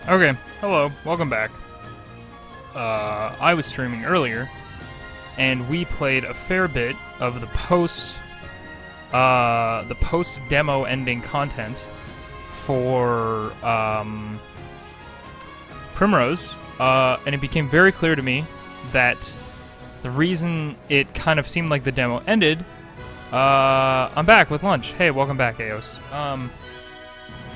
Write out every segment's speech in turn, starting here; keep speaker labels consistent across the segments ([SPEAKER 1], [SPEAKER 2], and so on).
[SPEAKER 1] Okay, hello, welcome back. I was streaming earlier, and we played a fair bit of the post demo ending content for Primrose, and it became very clear to me that the reason it kind of seemed like the demo ended. I'm back with lunch. Hey, welcome back, Eos.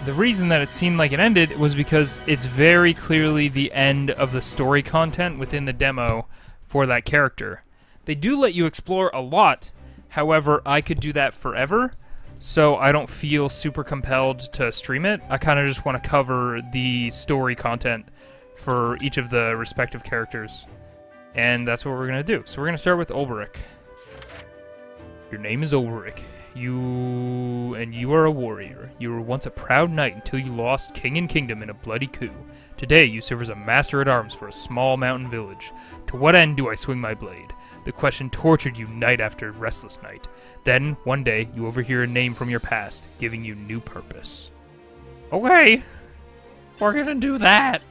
[SPEAKER 1] The reason that it seemed like it ended was because it's very clearly the end of the story content within the demo for that character. They do let you explore a lot, however, I could do that forever, so I don't feel super compelled to stream it. I kind of just want to cover the story content for each of the respective characters, and that's what we're going to do. So we're going to start with Olberic. Your name is Olberic. You are a warrior. You were once a proud knight until you lost king and kingdom in a bloody coup. Today you serve as a master-at-arms for a small mountain village. To what end do I swing my blade? The question tortured you night after restless night. Then, one day, you overhear a name from your past, giving you new purpose. Okay, we're gonna do that.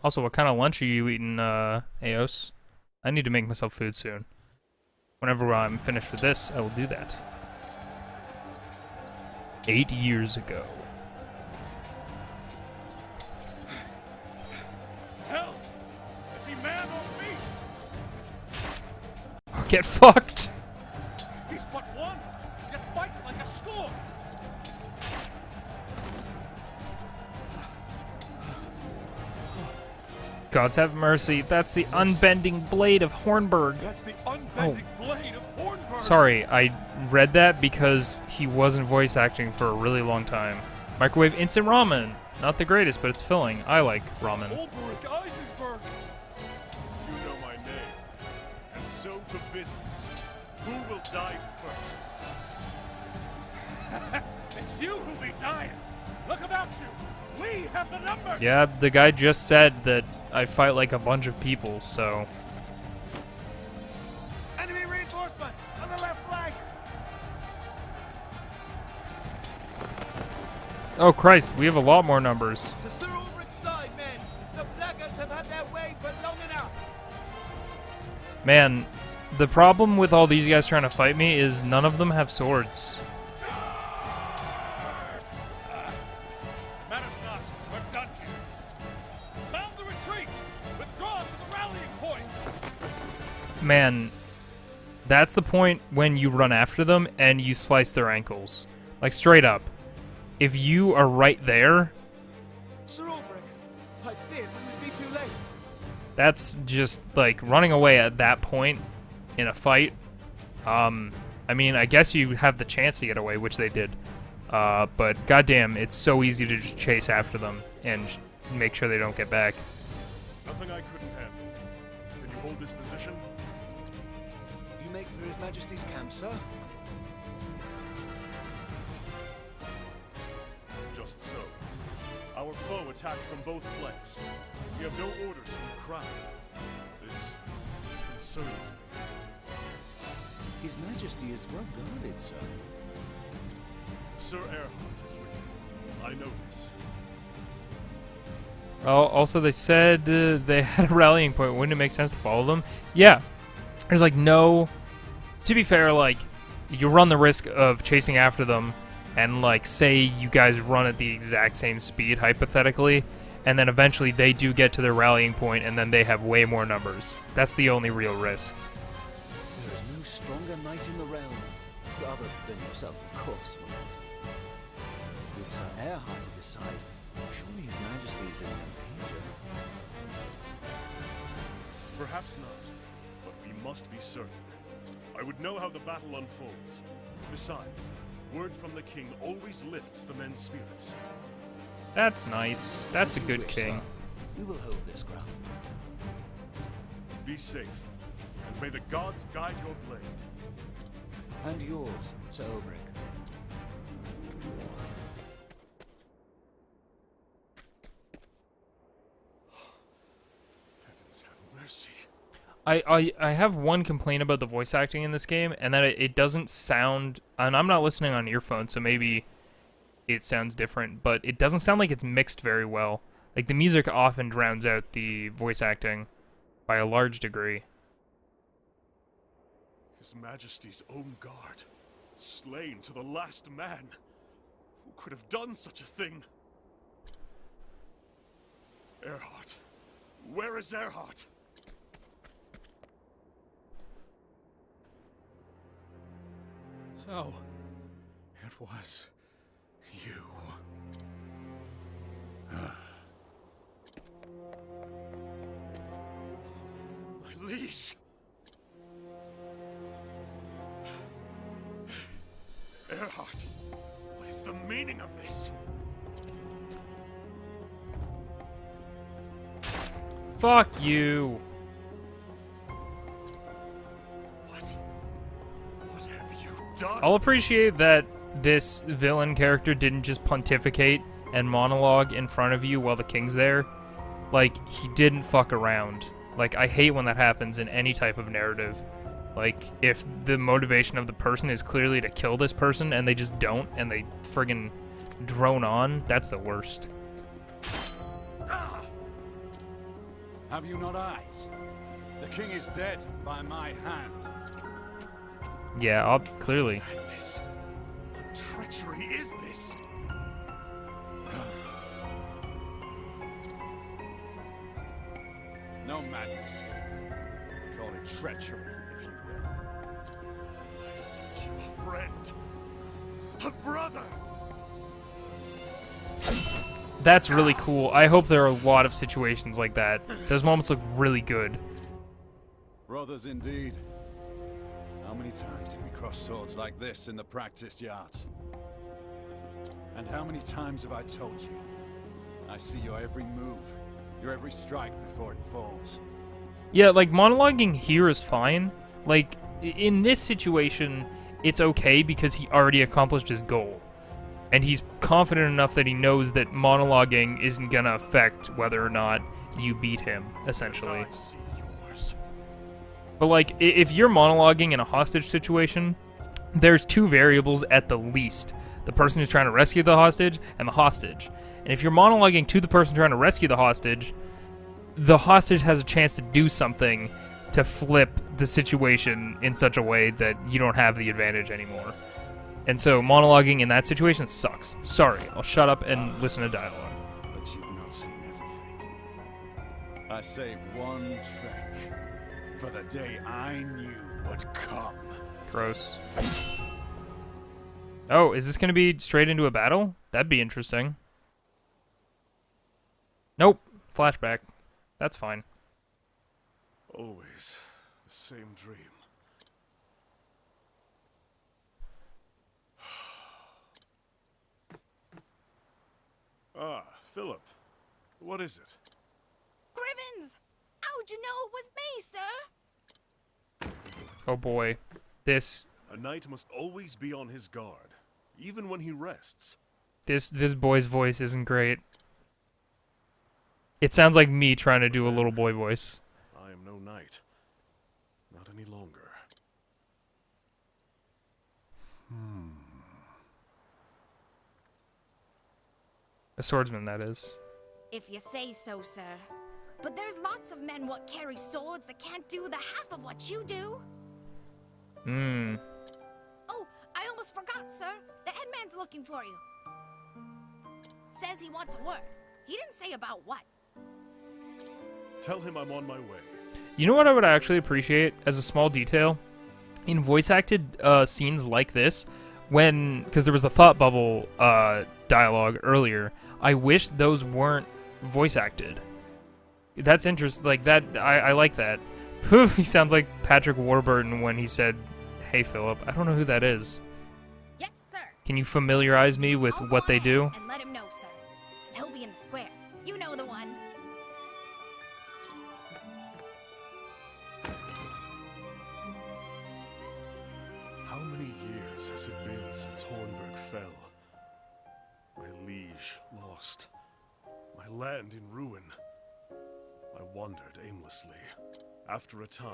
[SPEAKER 1] Also, what kind of lunch are you eating, Eos? I need to make myself food soon. Whenever I'm finished with this, I will do that. 8 years ago.
[SPEAKER 2] Hells! Is he man or beast?
[SPEAKER 1] Oh, get fucked!
[SPEAKER 2] He's but one, yet fights like a score!
[SPEAKER 1] Gods have mercy. That's the unbending blade of Hornburg.
[SPEAKER 2] That's the unbending blade of Hornburg!
[SPEAKER 1] Sorry, I read that because he wasn't voice acting for a really long time. Microwave instant ramen. Not the greatest, but it's filling. I like ramen.
[SPEAKER 2] Olberic Eisenberg! You know my name. And so to business. Who will die first? It's you who'll be dying! Look about you! We have the numbers!
[SPEAKER 1] Yeah, the guy just said that I fight like a bunch of people, so...
[SPEAKER 2] Enemy reinforcements on the left flank!
[SPEAKER 1] Oh Christ, we have a lot more numbers.
[SPEAKER 2] To Sir Ulrich's side, men! The blackguards have had their way for long enough!
[SPEAKER 1] Man, the problem with all these guys trying to fight me is none of them have swords.
[SPEAKER 2] Matters not. We're done here. Sound the retreat! Withdraw to the rallying point!
[SPEAKER 1] Man, that's the point when you run after them and you slice their ankles. Like, straight up. If you are right there,
[SPEAKER 2] Sir Olberic, I feared we would be too late.
[SPEAKER 1] that's just, like, running away at that point in a fight. I mean, I guess you have the chance to get away, which they did. But goddamn, it's so easy to just chase after them and make sure they don't get back.
[SPEAKER 2] Nothing I couldn't handle. Can you hold this position?
[SPEAKER 3] You make for His Majesty's camp, sir?
[SPEAKER 2] Just so. Our foe attacked from both flanks. We have no orders from the crown. This concerns me.
[SPEAKER 3] His Majesty is well guarded, sir.
[SPEAKER 2] Sir Erhard is with him. I know this.
[SPEAKER 1] Oh, also they said they had a rallying point. Wouldn't it make sense to follow them? Yeah. There's like no... To be fair, like, you run the risk of chasing after them and, like, say you guys run at the exact same speed, hypothetically, and then eventually they do get to their rallying point and then they have way more numbers. That's the only real risk.
[SPEAKER 3] There is no stronger knight in the realm. Rather than yourself, of course. With Sir Erhard to decide, surely His Majesty is in no danger.
[SPEAKER 2] Perhaps not, but we must be certain. I would know how the battle unfolds. Besides, word from the king always lifts the men's spirits.
[SPEAKER 1] That's nice. That's a
[SPEAKER 3] As you
[SPEAKER 1] good
[SPEAKER 3] wish,
[SPEAKER 1] king.
[SPEAKER 3] sir. We will hold this ground.
[SPEAKER 2] Be safe, and may the gods guide your blade.
[SPEAKER 3] And yours, Sir Olberic.
[SPEAKER 2] Heavens have mercy.
[SPEAKER 1] I have one complaint about the voice acting in this game, and that it doesn't sound... And I'm not listening on earphones, so maybe it sounds different, but it doesn't sound like it's mixed very well. Like, the music often drowns out the voice acting by a large degree.
[SPEAKER 2] His Majesty's own guard, slain to the last man. Who could have done such a thing? Erhardt. Where is Erhardt?
[SPEAKER 3] So, it was you.
[SPEAKER 2] My liege! Erhardt, what is the meaning of this?
[SPEAKER 1] Fuck you.
[SPEAKER 2] What have you done?
[SPEAKER 1] I'll appreciate that this villain character didn't just pontificate and monologue in front of you while the king's there. Like, he didn't fuck around. Like, I hate when that happens in any type of narrative. Like, if the motivation of the person is clearly to kill this person and they just don't and they friggin' drone on, that's the worst.
[SPEAKER 3] Have you not eyes? The king is dead by my hand.
[SPEAKER 1] Yeah, clearly.
[SPEAKER 2] Madness. What treachery is this?
[SPEAKER 3] No madness. Call it treachery, if you will.
[SPEAKER 2] A friend. A brother.
[SPEAKER 1] That's really cool. I hope there are a lot of situations like that. Those moments look really good.
[SPEAKER 3] Brothers indeed. How many times did we cross swords like this in the practice yards? And how many times have I told you? I see your every move, your every strike before it falls.
[SPEAKER 1] Yeah, like, monologuing here is fine. Like, in this situation, it's okay because he already accomplished his goal. And he's confident enough that he knows that monologuing isn't gonna affect whether or not you beat him, essentially.
[SPEAKER 2] I see yours.
[SPEAKER 1] But, like, if you're monologuing in a hostage situation, there's two variables at the least. The person who's trying to rescue the hostage and the hostage. And if you're monologuing to the person trying to rescue the hostage has a chance to do something to flip the situation in such a way that you don't have the advantage anymore. And so monologuing in that situation sucks. Sorry, I'll shut up and listen to dialogue.
[SPEAKER 3] But you've not seen everything. I saved one trek for the day I knew would come.
[SPEAKER 1] Gross. Oh, is this going to be straight into a battle? That'd be interesting. Nope. Flashback. That's fine.
[SPEAKER 2] Always the same dream. Ah, Philip. What is it?
[SPEAKER 4] Grivens! How'd you know it was me, sir?
[SPEAKER 1] Oh boy. This
[SPEAKER 2] A knight must always be on his guard, even when he rests.
[SPEAKER 1] this boy's voice isn't great. It sounds like me trying to do a little boy voice.
[SPEAKER 2] I am no knight. Not any longer.
[SPEAKER 1] A swordsman, that is.
[SPEAKER 4] If you say so, sir. But there's lots of men what carry swords that can't do the half of what you do. Oh, I almost forgot, sir. The headman's looking for you. Says he wants a word. He didn't say about what.
[SPEAKER 2] Tell him I'm on my way.
[SPEAKER 1] You know what I would actually appreciate as a small detail? In voice-acted scenes like this, because there was a thought bubble dialogue earlier, I wish those weren't voice-acted. That's interesting. Like, that, I like that. Poof, he sounds like Patrick Warburton when he said, "Hey, Philip." I don't know who that is.
[SPEAKER 4] Yes, sir.
[SPEAKER 1] Can you familiarize me with
[SPEAKER 4] I'll
[SPEAKER 1] what
[SPEAKER 4] go
[SPEAKER 1] they do?
[SPEAKER 4] ahead and let him know, sir. He'll be in the square. You know the one.
[SPEAKER 2] How many years has it been since Hornburg fell? My liege lost. My land in ruin. I wandered aimlessly. After a time,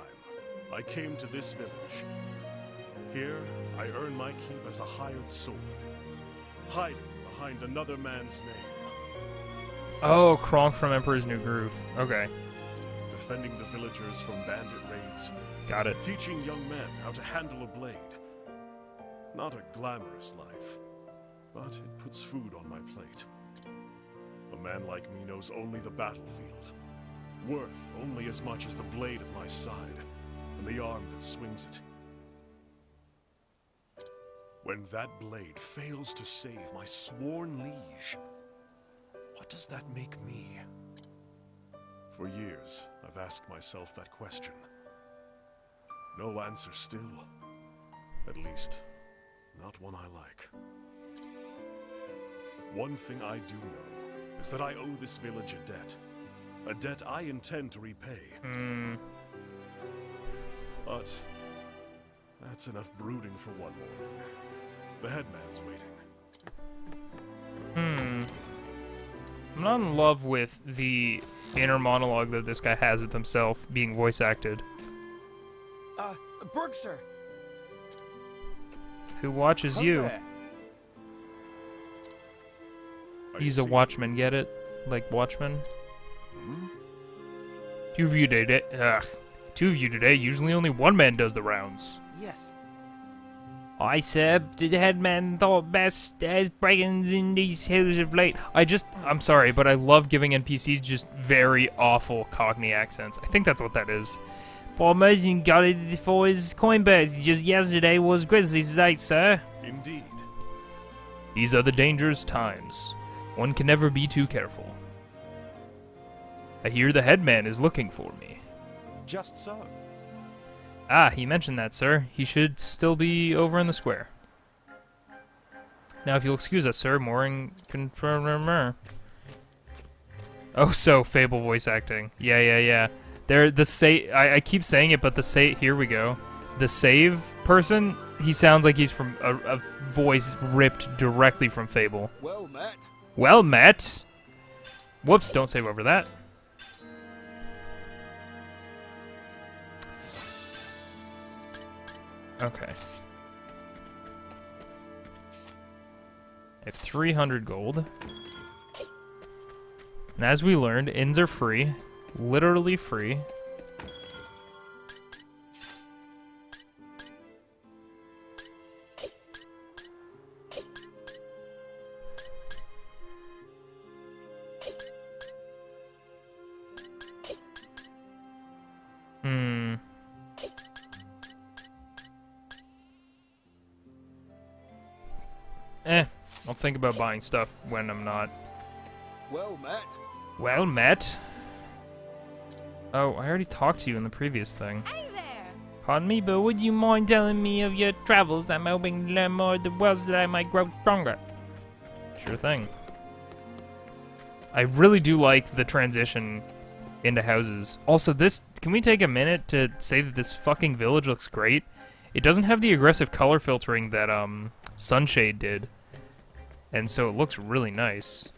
[SPEAKER 2] I came to this village. Here, I earned my keep as a hired sword, hiding behind another man's name.
[SPEAKER 1] Oh, Kronk from Emperor's New Groove. Okay,
[SPEAKER 2] Defending the villagers from bandit raids.
[SPEAKER 1] got it.
[SPEAKER 2] Teaching young men how to handle a blade. Not a glamorous life, but it puts food on my plate. A man like me knows only the battlefield. Worth only as much as the blade at my side, and the arm that swings it. When that blade fails to save my sworn liege, what does that make me? For years, I've asked myself that question. No answer still. At least, not one I like. One thing I do know is that I owe this village a debt. A debt I intend to repay. But that's enough brooding for one morning. The headman's waiting.
[SPEAKER 1] I'm not in love with the inner monologue that this guy has with himself being voice acted.
[SPEAKER 5] Berg, sir.
[SPEAKER 1] Who watches
[SPEAKER 5] Come
[SPEAKER 1] you?
[SPEAKER 5] there.
[SPEAKER 1] He's a watchman, get it? Like Watchman? Two of you today. Usually only one man does the rounds.
[SPEAKER 5] Yes.
[SPEAKER 1] I said the headman thought best as brigands in these hills of late. I'm sorry, but I love giving NPCs just very awful Cockney accents. I think that's what that is. Paul Merton got it for his coinbase. Just yesterday was Grizzly's night, sir.
[SPEAKER 2] Indeed.
[SPEAKER 1] These are the dangerous times. One can never be too careful. I hear the headman is looking for me.
[SPEAKER 5] Just so.
[SPEAKER 1] Ah, he mentioned that, sir. He should still be over in the square. Now, if you'll excuse us, sir, mooring confirmer. Oh, so Fable voice acting. Yeah. I keep saying it, but here we go. The save person, he sounds like he's from a voice ripped directly from Fable.
[SPEAKER 3] Well met.
[SPEAKER 1] Well met. Whoops, don't save over that. Okay. I have 300 gold. And as we learned, inns are free. Literally free. I'll think about buying stuff when I'm not.
[SPEAKER 3] Well met.
[SPEAKER 1] Well met. Oh, I already talked to you in the previous thing.
[SPEAKER 4] Hey there!
[SPEAKER 1] Pardon me, but would you mind telling me of your travels? I'm hoping to learn more of the world so that I might grow stronger. Sure thing. I really do like the transition into houses. Also, can we take a minute to say that this fucking village looks great? It doesn't have the aggressive color filtering that Sunshade did. And so it looks really nice.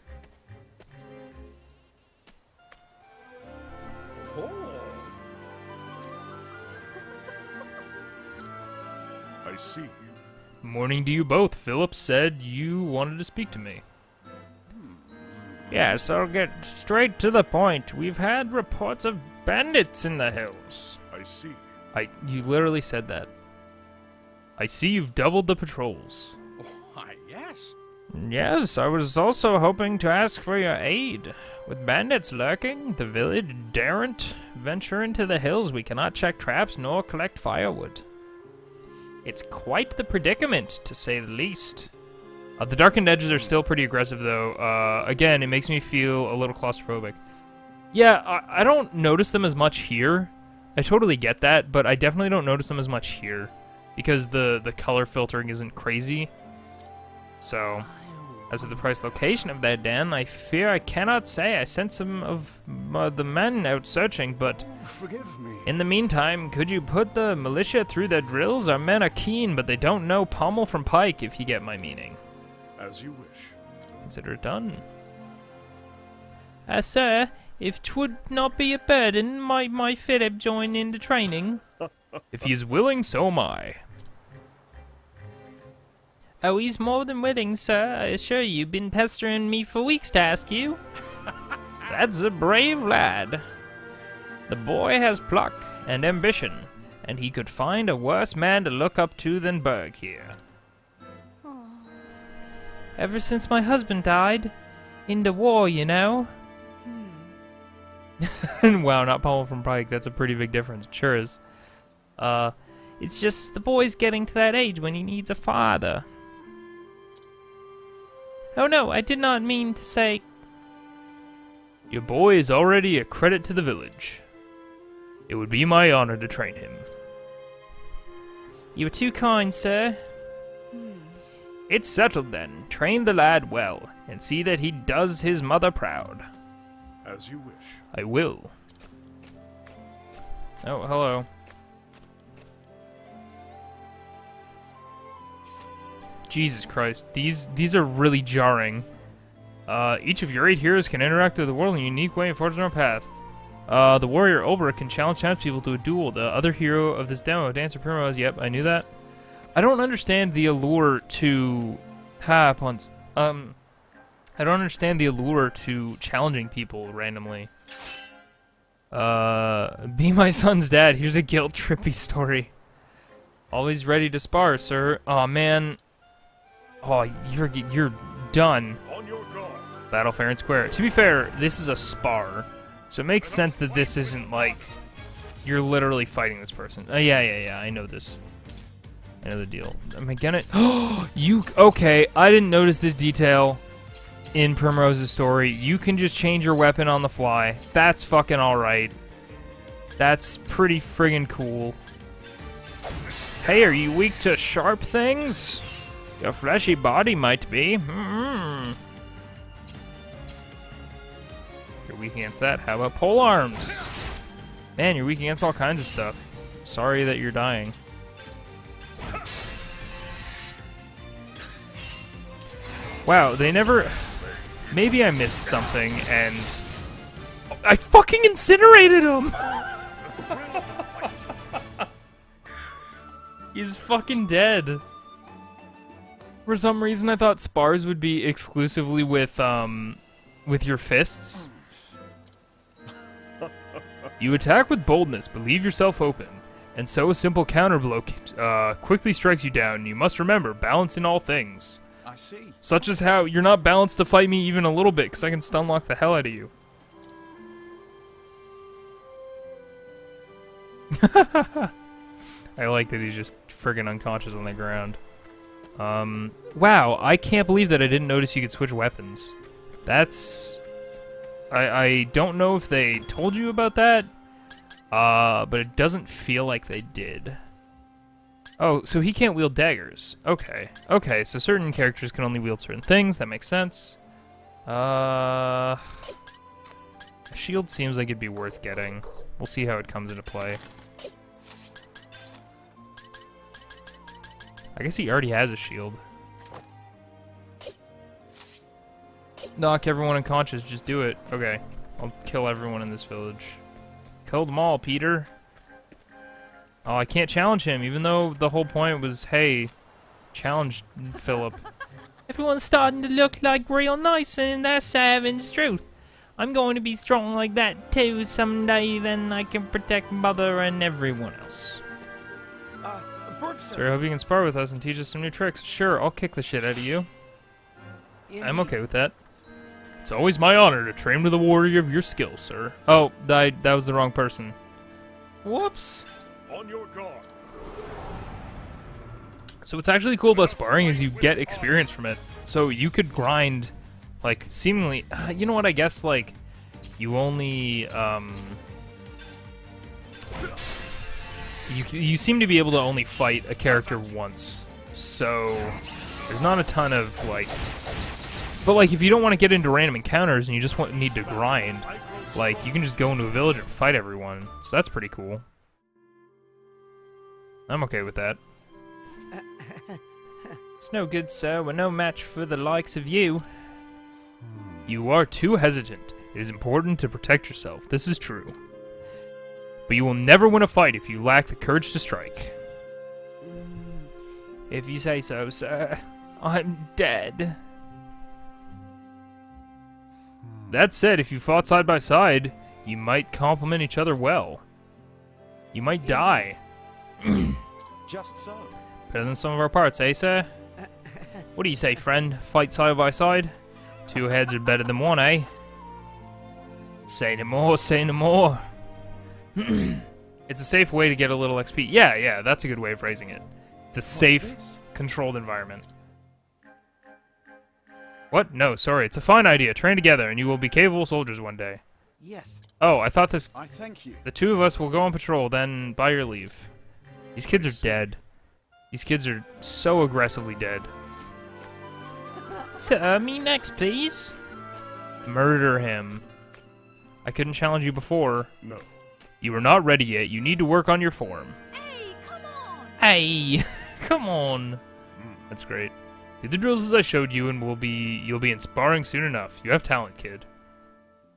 [SPEAKER 2] I see.
[SPEAKER 1] Morning to you both. Philip said you wanted to speak to me. Yes, I'll get straight to the point. We've had reports of bandits in the hills.
[SPEAKER 2] I see.
[SPEAKER 1] You literally said that. I see you've doubled the patrols.
[SPEAKER 3] Why, yes.
[SPEAKER 1] Yes, I was also hoping to ask for your aid. With bandits lurking, the village daren't venture into the hills. We cannot check traps nor collect firewood. It's quite the predicament, to say the least. The darkened edges are still pretty aggressive, though. Again, it makes me feel a little claustrophobic. Yeah, I don't notice them as much here. I totally get that, but I definitely don't notice them as much here. Because the color filtering isn't crazy. So, as to the precise location of their den, I fear I cannot say. I sent some of the men out searching, but
[SPEAKER 2] Forgive me.
[SPEAKER 1] in the meantime, could you put the militia through their drills? Our men are keen, but they don't know pommel from pike, if you get my meaning.
[SPEAKER 2] As you wish.
[SPEAKER 1] Consider it done. Sir, if 'twould not be a burden, might my Philip join in the training? If he is willing, so am I. Oh, he's more than willing, sir. I assure you, been pestering me for weeks to ask you. That's a brave lad. The boy has pluck and ambition, and he could find a worse man to look up to than Berg here. Ever since my husband died, in the war, you know. Wow, not Paul from Pike. That's a pretty big difference. It sure is. It's just the boy's getting to that age when he needs a father. Oh no, I did not mean to say... Your boy is already a credit to the village. It would be my honor to train him. You are too kind, sir. It's settled then. Train the lad well, and see that he does his mother proud.
[SPEAKER 2] As you wish.
[SPEAKER 1] I will. Oh, hello. Jesus Christ, these are really jarring. Each of your 8 heroes can interact with the world in a unique way and forge their own path. The warrior Olberic can challenge people to a duel. The other hero of this demo, Dancer Primrose. Yep, I knew that. I don't understand the allure to... puns. I don't understand the allure to challenging people randomly. Be my son's dad. Here's a guilt-trippy story. Always ready to spar, sir. Aw, man. Oh, you're done.
[SPEAKER 2] On your guard.
[SPEAKER 1] Battle fair and square. To be fair, this is a spar, so it makes sense that this isn't like you're literally fighting this person. Yeah. I know this. I know the deal. Am I gonna? Oh, you okay? I didn't notice this detail in Primrose's story. You can just change your weapon on the fly. That's fucking all right. That's pretty friggin' cool. Hey, are you weak to sharp things? Your fleshy body might be. You're weak against that. How about pole arms? Man, you're weak against all kinds of stuff. Sorry that you're dying. Wow, they never... Maybe I missed something and... I fucking incinerated him! He's fucking dead. For some reason, I thought spars would be exclusively with your fists. You attack with boldness, but leave yourself open. And so a simple counter blow quickly strikes you down. You must remember, balance in all things.
[SPEAKER 3] I see.
[SPEAKER 1] Such as how you're not balanced to fight me even a little bit, because I can stun lock the hell out of you. I like that he's just friggin' unconscious on the ground. Wow, I can't believe that I didn't notice you could switch weapons. That's... I don't know if they told you about that, but it doesn't feel like they did. Oh, so he can't wield daggers. Okay, so certain characters can only wield certain things, that makes sense. A shield seems like it'd be worth getting. We'll see how it comes into play. I guess he already has a shield. Knock everyone unconscious, just do it. Okay, I'll kill everyone in this village. Kill them all, Peter. Oh, I can't challenge him, even though the whole point was, hey, challenge Philip. Everyone's starting to look like real nice, and that's Savin's truth. I'm going to be strong like that too someday, then I can protect Mother and everyone else. Sir, I hope you can spar with us and teach us some new tricks. Sure, I'll kick the shit out of you. I'm okay with that. It's always my honor to train with a warrior of your skill, sir. Oh, that was the wrong person. Whoops.
[SPEAKER 2] On your guard.
[SPEAKER 1] So what's actually cool about sparring is you get experience from it. So you could grind, like, seemingly... you know what, I guess, like, you only... You seem to be able to only fight a character once. So there's not a ton of, like... But, like, if you don't want to get into random encounters and you just need to grind, like, you can just go into a village and fight everyone. So that's pretty cool. I'm okay with that. It's no good, sir. We're no match for the likes of you. You are too hesitant. It is important to protect yourself. This is true. But you will never win a fight if you lack the courage to strike. If you say so, sir. I'm dead. That said, if you fought side by side, you might complement each other well. You might die.
[SPEAKER 3] Just so.
[SPEAKER 1] Better than some of our parts, eh, sir? What do you say, friend? Fight side by side? Two heads are better than one, eh? Say no more, say no more. It's a safe way to get a little XP. Yeah, that's a good way of phrasing it. It's a safe, controlled environment. What? No, sorry. It's a fine idea. Train together, and you will be capable soldiers one day.
[SPEAKER 3] Yes.
[SPEAKER 1] Oh, I thought this...
[SPEAKER 3] I thank you.
[SPEAKER 1] The two of us will go on patrol, then by your leave. These kids are dead. These kids are so aggressively dead. Sir, me next, please. Murder him. I couldn't challenge you before.
[SPEAKER 2] No.
[SPEAKER 1] You are not ready yet. You need to work on your form.
[SPEAKER 4] Hey, come on!
[SPEAKER 1] Hey, come on. That's great. Do the drills as I showed you, and you'll be in sparring soon enough. You have talent, kid.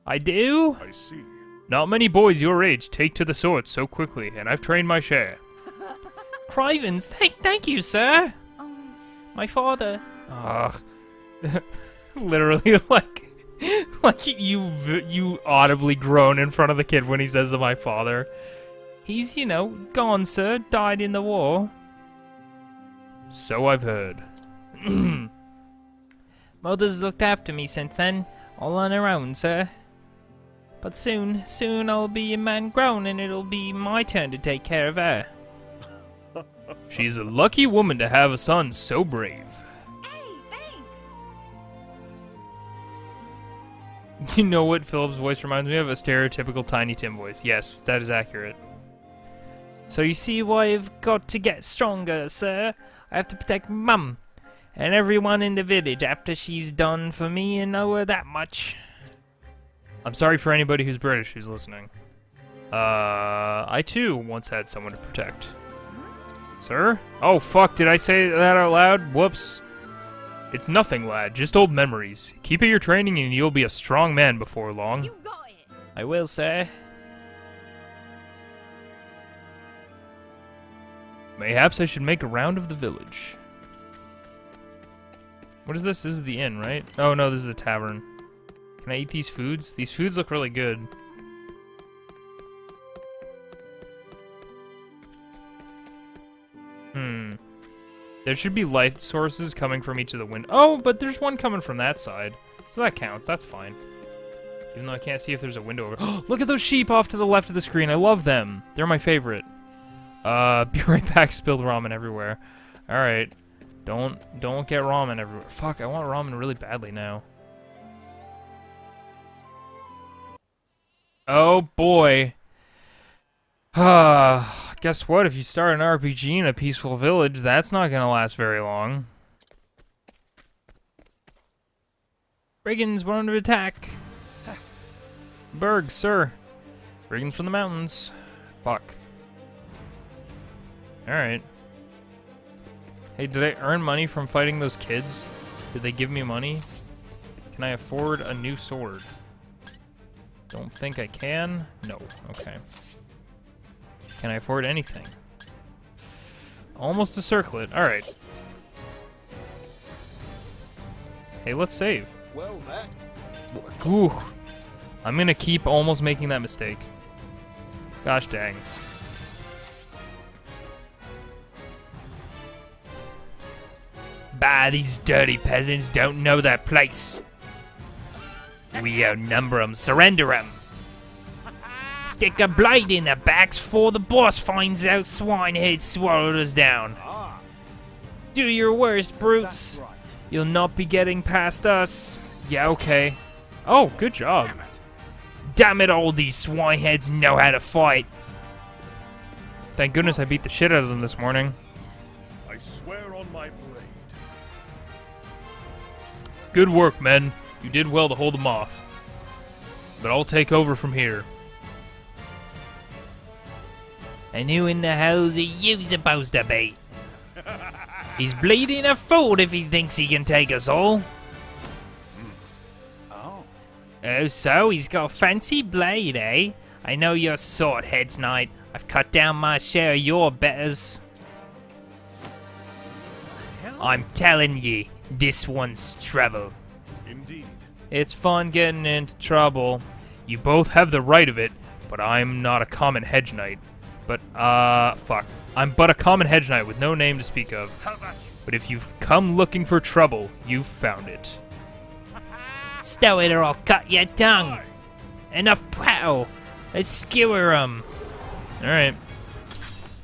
[SPEAKER 1] I do?
[SPEAKER 2] I see.
[SPEAKER 1] Not many boys your age take to the sword so quickly, and I've trained my share. Crivens, thank you, sir. My father. Ugh. Literally, like you audibly groan in front of the kid when he says to my father. He's, gone, sir. Died in the war. So I've heard. Mother's looked after me since then, all on her own, sir. But soon I'll be a man grown, and it'll be my turn to take care of her. She's a lucky woman to have a son so brave.
[SPEAKER 4] Hey, thanks!
[SPEAKER 1] You know what Philip's voice reminds me of? A stereotypical Tiny Tim voice. Yes, that is accurate. So you see why I've got to get stronger, sir. I have to protect Mum and everyone in the village after she's done for me, and know her that much. I'm sorry for anybody who's British who's listening. I too once had someone to protect. Sir? Oh fuck, did I say that out loud? Whoops. It's nothing, lad, just old memories. Keep at your training and you'll be a strong man before long.
[SPEAKER 4] You got it!
[SPEAKER 1] I will, sir. Mayhaps I should make a round of the village. What is this? This is the inn, right? Oh no, this is the tavern. Can I eat these foods? These foods look really good. There should be light sources coming from each of the windows. Oh, but there's one coming from that side. So that counts. That's fine. Even though I can't see if there's a window over. Oh, look at those sheep off to the left of the screen. I love them. They're my favorite. Be right back. Spilled ramen everywhere. Alright. Don't get ramen everywhere. Fuck, I want ramen really badly now. Oh boy. Guess what? If you start an RPG in a peaceful village, that's not gonna last very long. Brigands, we're under attack. Berg, sir. Brigands from the mountains. Fuck. Alright. Hey, did I earn money from fighting those kids? Did they give me money? Can I afford a new sword? Don't think I can. No. Okay. Can I afford anything? Almost a circlet. Alright. Hey, let's save.
[SPEAKER 3] Well met.
[SPEAKER 1] Ooh. I'm gonna keep almost making that mistake. Gosh dang. Bah, these dirty peasants don't know their place. We outnumber 'em. Surrender 'em. Stick a blade in their backs before the boss finds out Swinehead swallowed us down. Do your worst, brutes.
[SPEAKER 3] That's right.
[SPEAKER 1] You'll not be getting past us. Yeah, okay. Oh, good job. Damn it, all these swineheads know how to fight. Thank goodness I beat the shit out of them this morning.
[SPEAKER 2] I swear on my blade.
[SPEAKER 1] Good work, men. You did well to hold them off. But I'll take over from here. And who in the hell's are you supposed to be? He's bleeding a fool if he thinks he can take us all. Oh, so he's got a fancy blade, eh? I know your sword, Heads Knight. I've cut down my share of your betters. I'm telling ye, This one's trouble.
[SPEAKER 2] Indeed.
[SPEAKER 1] It's fun getting into trouble. You both have the right of it, but I'm not a common hedge knight. But, fuck. I'm but a common hedge knight with no name to speak of. But if you've come looking for trouble, you've found it. Stow it or I'll cut your tongue. Enough prattle. Let's skewer 'em. Alright.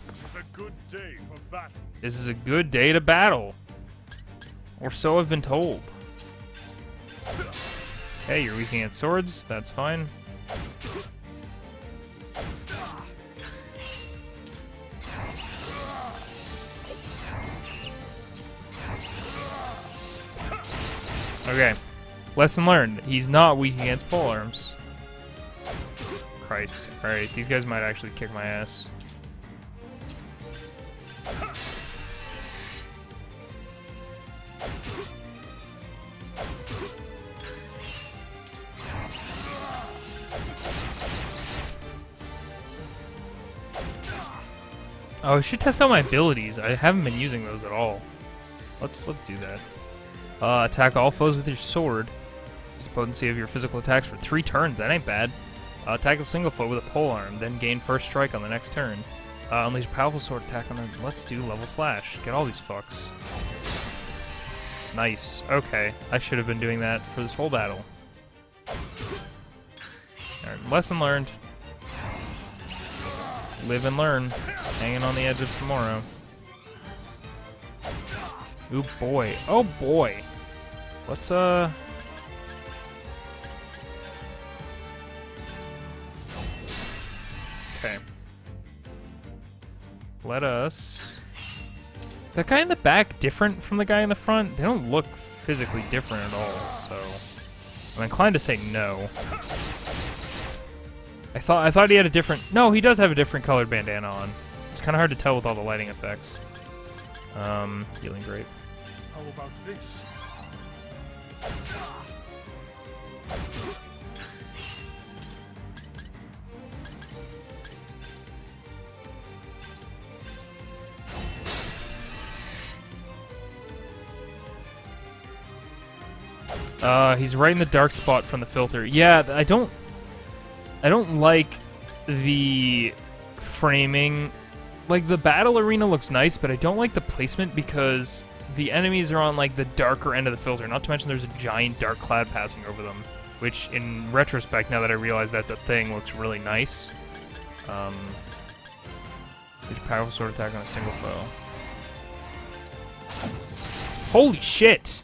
[SPEAKER 2] This is a good day for battle.
[SPEAKER 1] This is a good day to battle. Or so I've been told. Okay, you're weak against swords. That's fine. Okay. Lesson learned. He's not weak against polearms. Christ. Alright, these guys might actually kick my ass. Oh, I should test out my abilities. I haven't been using those at all. Let's do that. Attack all foes with your sword. Use the potency of your physical attacks for 3 turns. That ain't bad. Attack a single foe with a polearm, then gain first strike on the next turn. Unleash a powerful sword attack on them. Let's do level slash. Get all these fucks. Nice. Okay. I should have been doing that for this whole battle. Alright, lesson learned. Live and learn. Hanging on the edge of tomorrow. Ooh boy. Oh boy. Let's Okay. Let us... Is that guy in the back different from the guy in the front? They don't look physically different at all, so... I'm inclined to say no. I thought he had a different... No, he does have a different colored bandana on. It's kind of hard to tell with all the lighting effects. Healing grape.
[SPEAKER 2] How about this?
[SPEAKER 1] He's right in the dark spot from the filter. Yeah, I don't like the framing. Like, the battle arena looks nice, but I don't like the placement because the enemies are on, like, the darker end of the filter. Not to mention there's a giant dark cloud passing over them, which, in retrospect, now that I realize that's a thing, looks really nice. Use powerful sword attack on a single foe. Holy shit!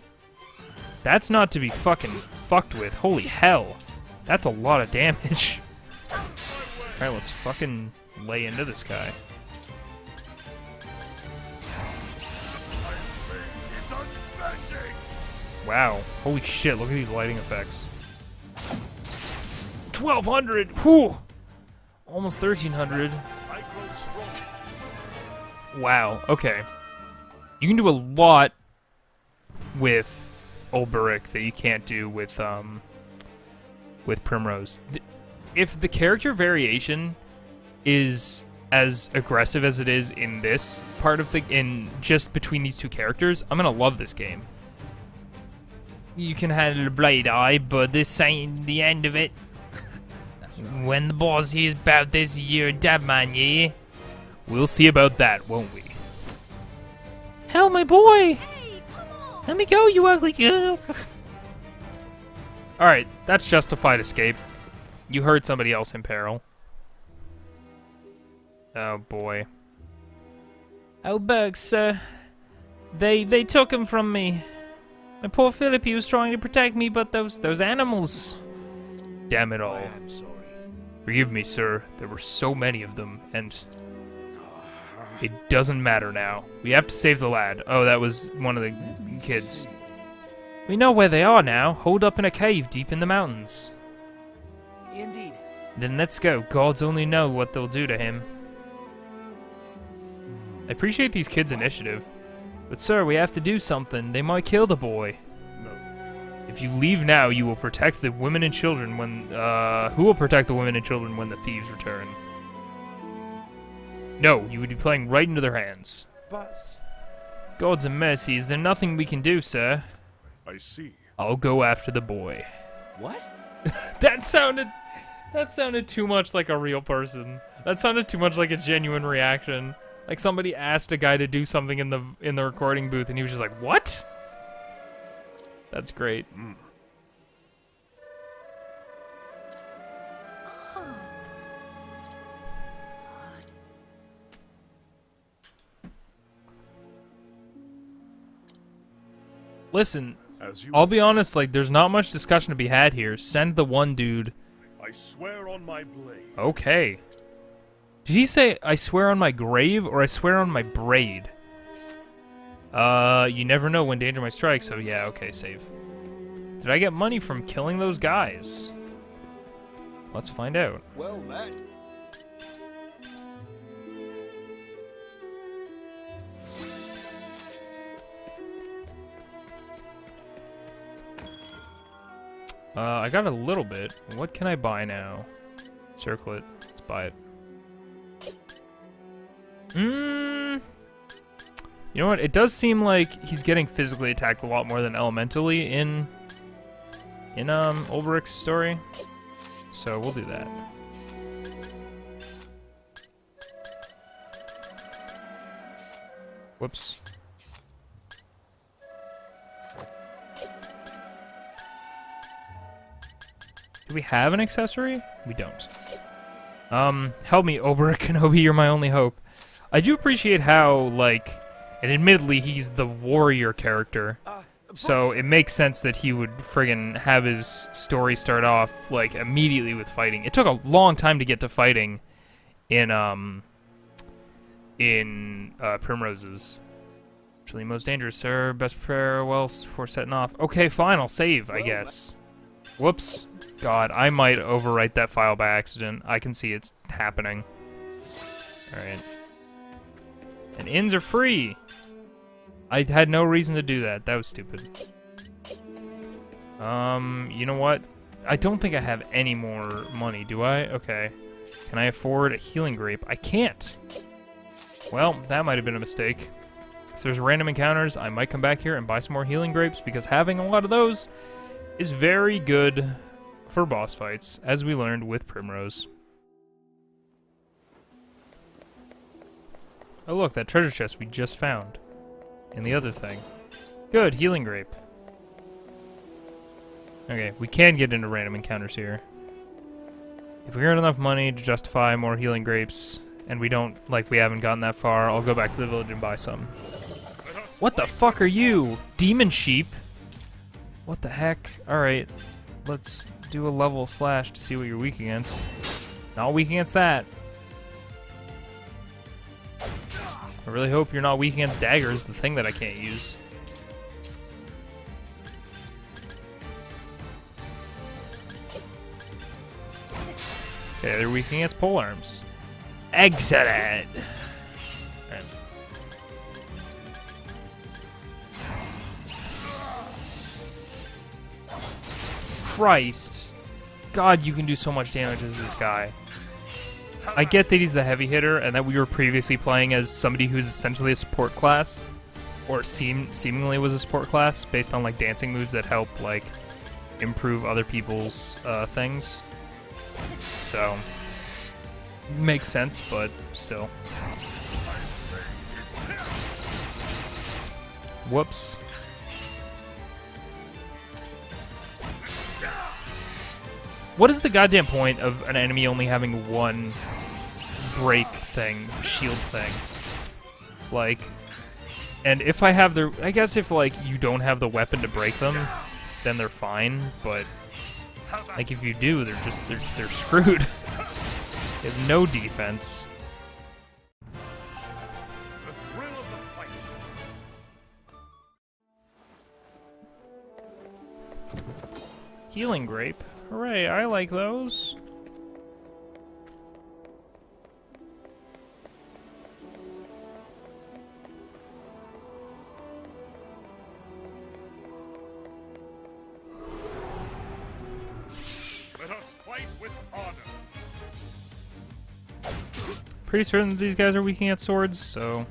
[SPEAKER 1] That's not to be fucking fucked with. Holy hell. That's a lot of damage. Alright, let's fucking lay into this guy. Wow. Holy shit, look at these lighting effects. 1,200! Whew! Almost 1,300. Wow, okay. You can do a lot with Olberic that you can't do with Primrose. If the character variation is as aggressive as it is in this part of in just between these two characters, I'm gonna love this game. You can handle a blade eye, but this ain't the end of it. Right. When the boss hears about this, you're dead man, yeah? We'll see about that, won't we? Hell, my boy!
[SPEAKER 4] Hey, come on!
[SPEAKER 1] Let me go, you ugly girl! Alright, that's justified escape. You heard somebody else in peril. Oh boy. Oh, Berg, sir. They took him from me. My poor Philip, he was trying to protect me, but those animals... Damn it all.
[SPEAKER 2] I am sorry.
[SPEAKER 1] Forgive me, sir. There were so many of them, and... It doesn't matter now. We have to save the lad. Oh, that was one of the kids. We know where they are now. Holed up in a cave deep in the mountains.
[SPEAKER 5] Indeed.
[SPEAKER 1] Then let's go. Gods only know what they'll do to him. I appreciate these kids' initiative. But sir, we have to do something. They might kill the boy.
[SPEAKER 2] No.
[SPEAKER 1] If you leave now, you will protect the women and children when... who will protect the women and children when the thieves return? No, you would be playing right into their hands.
[SPEAKER 5] But
[SPEAKER 1] Gods and mercy, is there nothing we can do, sir?
[SPEAKER 2] I see.
[SPEAKER 1] I'll go after the boy.
[SPEAKER 5] What?
[SPEAKER 1] That sounded too much like a real person. That sounded too much like a genuine reaction. Like somebody asked a guy to do something in the recording booth and he was just like, "What?" That's great. Listen,
[SPEAKER 2] As you
[SPEAKER 1] I'll be honest, like, there's not much discussion to be had here. Send the one dude.
[SPEAKER 2] I swear on my blade.
[SPEAKER 1] Okay. Did he say, I swear on my grave, or I swear on my braid? You never know when danger might strike, so yeah, okay, save. Did I get money from killing those guys? Let's find out.
[SPEAKER 3] Well met.
[SPEAKER 1] I got a little bit. What can I buy now? Circlet. Let's buy it. You know what? It does seem like he's getting physically attacked a lot more than elementally in Olberic's story. So we'll do that. Whoops. Do we have an accessory? We don't. Help me, Olberic Kenobi, you're my only hope. I do appreciate how, like, and admittedly he's the warrior character, so it makes sense that he would friggin' have his story start off, like, immediately with fighting. It took a long time to get to fighting in Primrose's. Actually, most dangerous, sir. Best prepare well before setting off. Okay, fine, I'll save, I guess. Whoops. God, I might overwrite that file by accident. I can see it's happening. Alright. And inns are free! I had no reason to do that. That was stupid. You know what? I don't think I have any more money, do I? Okay. Can I afford a healing grape? I can't! Well, that might have been a mistake. If there's random encounters, I might come back here and buy some more healing grapes, because having a lot of those is very good for boss fights, as we learned with Primrose. Oh look, that treasure chest we just found. And the other thing. Good, healing grape. Okay, we can get into random encounters here. If we earn enough money to justify more healing grapes, and we haven't gotten that far, I'll go back to the village and buy some. What the fuck are you? Demon sheep? What the heck? Alright, let's do a level slash to see what you're weak against. Not weak against that. I really hope you're not weak against daggers, the thing that I can't use. Okay, they're weak against polearms. Excellent! Alright. Christ. God, you can do so much damage as this guy. I get that he's the heavy hitter, and that we were previously playing as somebody who's essentially a support class, or seemingly was a support class, based on like dancing moves that help like improve other people's things. So makes sense, but still. Whoops. What is the goddamn point of an enemy only having one break thing, shield thing? Like, and if I have the, I guess if like you don't have the weapon to break them, then they're fine, but like if you do, they're screwed. They have no defense.
[SPEAKER 2] The thrill of the fight.
[SPEAKER 1] Healing grape. Hooray, I like those.
[SPEAKER 2] Let us fight with honor.
[SPEAKER 1] Pretty certain that these guys are weak against swords, so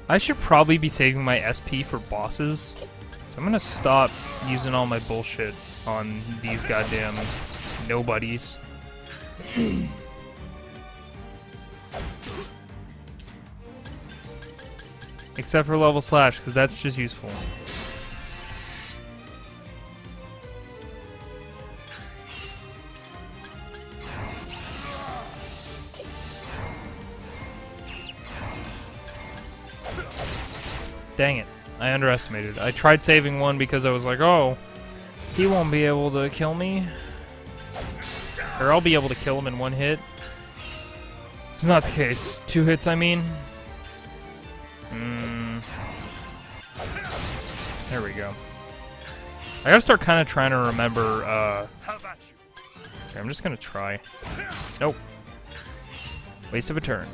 [SPEAKER 1] I should probably be saving my SP for bosses. So I'm gonna stop using all my bullshit on these goddamn nobodies. Except for level slash, because that's just useful. Dang it. I underestimated. I tried saving one because I was like, oh, he won't be able to kill me. Or I'll be able to kill him in one hit. It's not the case. 2 hits, I mean. There we go. I gotta start kind of trying to remember, okay, I'm just gonna try. Nope. Waste of a turn.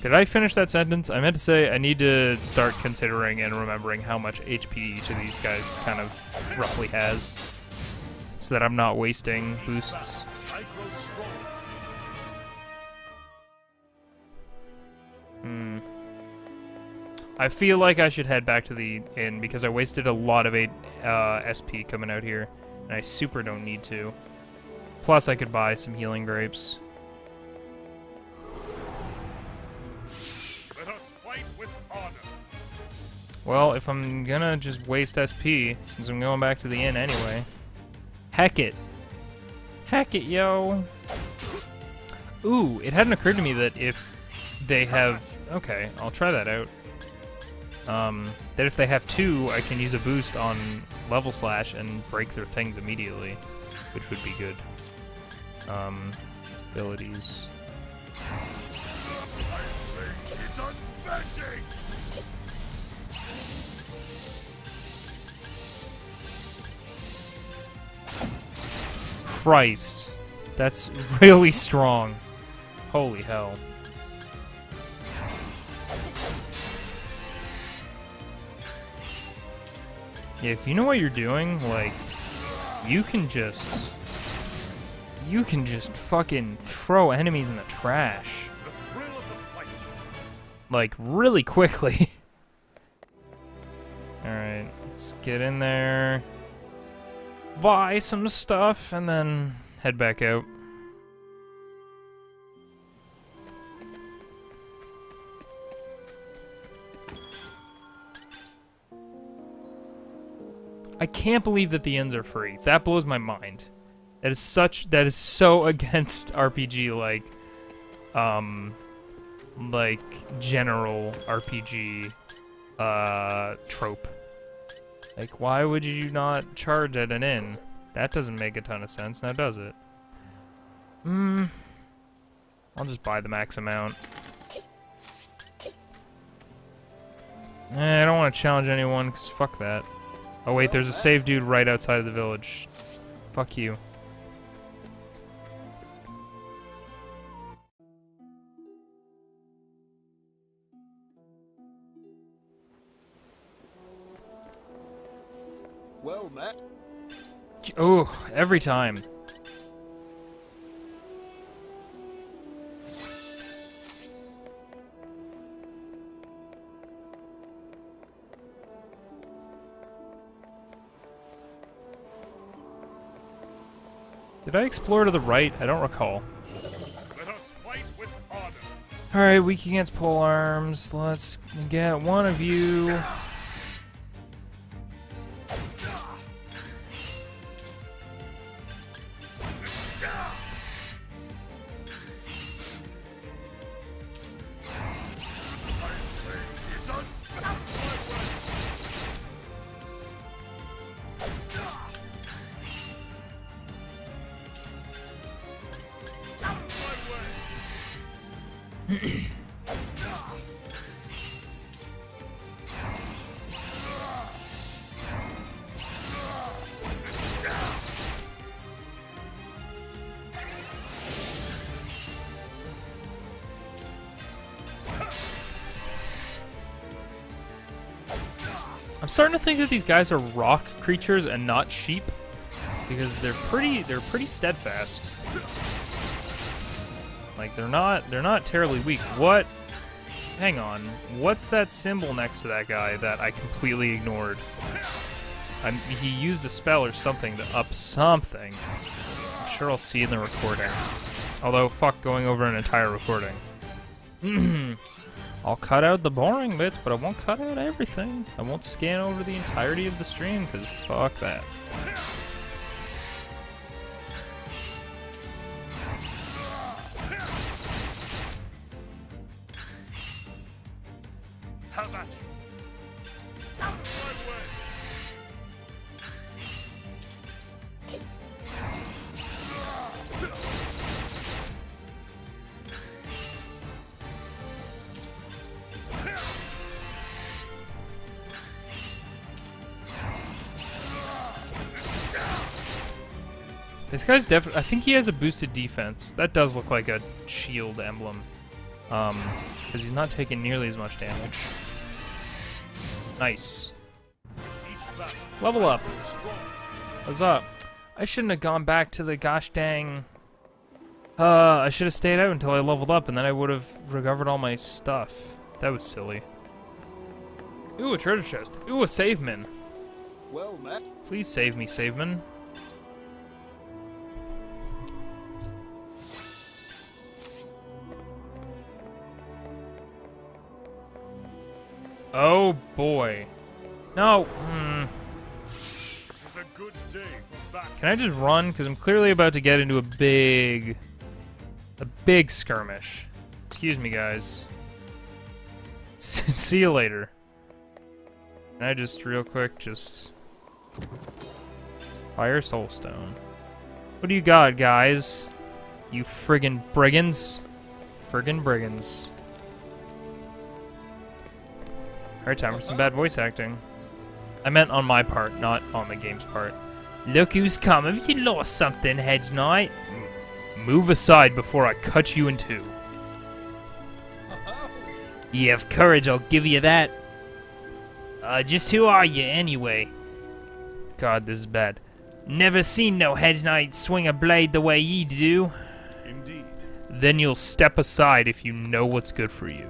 [SPEAKER 1] Did I finish that sentence? I meant to say I need to start considering and remembering how much HP each of these guys kind of roughly has, so that I'm not wasting boosts. I feel like I should head back to the inn because I wasted a lot of SP coming out here, and I super don't need to. Plus, I could buy some healing grapes.
[SPEAKER 2] Let us fight with honor.
[SPEAKER 1] Well, if I'm gonna just waste SP, since I'm going back to the inn anyway. Heck it. Heck it, yo. Ooh, it hadn't occurred to me that if they have... Okay, I'll try that out. That if they have 2, I can use a boost on level slash and break their things immediately, which would be good. Abilities. Christ, that's really strong. Holy hell. Yeah, if you know what you're doing, like, you can just fucking throw enemies in the trash.
[SPEAKER 2] The thrill of the fight.
[SPEAKER 1] Like, really quickly. Alright, let's get in there, buy some stuff, and then head back out. I can't believe that the inns are free. That blows my mind. That is so against RPG, like general RPG trope. Like, why would you not charge at an inn? That doesn't make a ton of sense, now does it? I'll just buy the max amount. I don't want to challenge anyone, because fuck that. Oh wait, there's a save dude right outside of the village. Fuck you.
[SPEAKER 3] Well met.
[SPEAKER 1] Oh, every time. Did I explore to the right? I don't recall.
[SPEAKER 2] Let us fight with honor.
[SPEAKER 1] Alright, weak against pole arms. Let's get one of you. starting to think that these guys are rock creatures and not sheep, because they're pretty steadfast. Like they're not terribly weak. What? Hang on. What's that symbol next to that guy that I completely ignored? He used a spell or something to up something. I'm sure I'll see in the recording. Although, fuck going over an entire recording. I'll cut out the boring bits, but I won't cut out everything. I won't scan over the entirety of the stream, because fuck that.
[SPEAKER 2] How about you? Out of my way!
[SPEAKER 1] This guy's definitely... I think he has a boosted defense. That does look like a shield emblem. Because he's not taking nearly as much damage. Nice. Level up. What's up? I shouldn't have gone back to the gosh dang... I should have stayed out until I leveled up, and then I would have recovered all my stuff. That was silly. Ooh, a treasure chest. Ooh, a saveman.
[SPEAKER 3] Well met.
[SPEAKER 1] Please save me, saveman. Oh boy. No.
[SPEAKER 2] It's a good day for back.
[SPEAKER 1] Can I just run? Because I'm clearly about to get into a big skirmish. Excuse me, guys. See you later. Can I just real quick just fire soulstone? What do you got, guys? You friggin' brigands. Friggin' brigands. Alright, time for some bad voice acting. I meant on my part, not on the game's part. Look who's come. Have you lost something, Hedge Knight? Move aside before I cut you in two. You have courage, I'll give you that. Just who are you, anyway? God, this is bad. Never seen no Hedge Knight swing a blade the way ye do.
[SPEAKER 2] Indeed.
[SPEAKER 1] Then you'll step aside if you know what's good for you.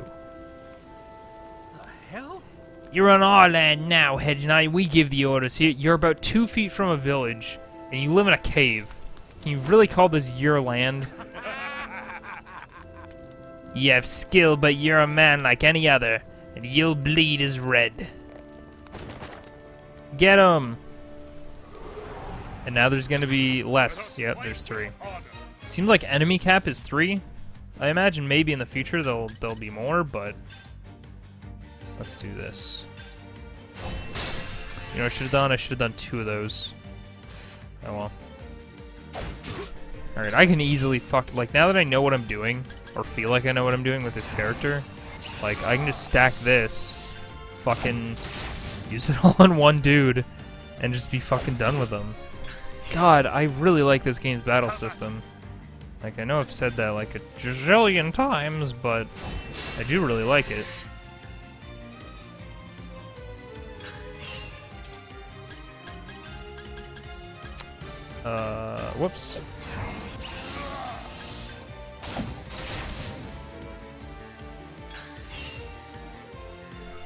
[SPEAKER 1] You're on our land now, Hedge Knight. We give the orders here. You're about 2 feet from a village, and you live in a cave. Can you really call this your land? You have skill, but you're a man like any other, and you'll bleed as red. Get him! And now there's gonna be less. Yep, there's 3. Seems like enemy cap is 3. I imagine maybe in the future there'll be more, but... Let's do this. You know what I should have done? I should have done 2 of those. Oh well. Alright, I can easily like, now that I know what I'm doing, or feel like I know what I'm doing with this character, like, I can just stack this, fucking use it all on one dude, and just be fucking done with them. God, I really like this game's battle system. Like, I know I've said that like a gazillion times, but I do really like it. Whoops.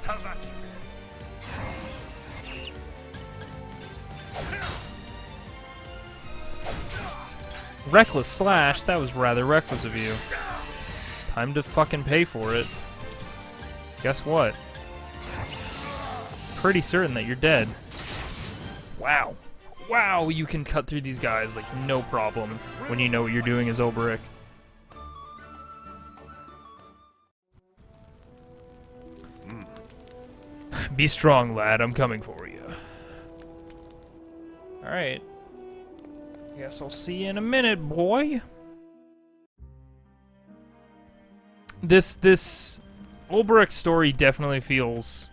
[SPEAKER 2] How about you?
[SPEAKER 1] Reckless slash? That was rather reckless of you. Time to fucking pay for it. Guess what? Pretty certain that you're dead. Wow. Wow, you can cut through these guys like no problem when you know what you're doing as Olberic. Be strong, lad. I'm coming for you. Alright. Guess I'll see you in a minute, boy. This Olberic story definitely feels,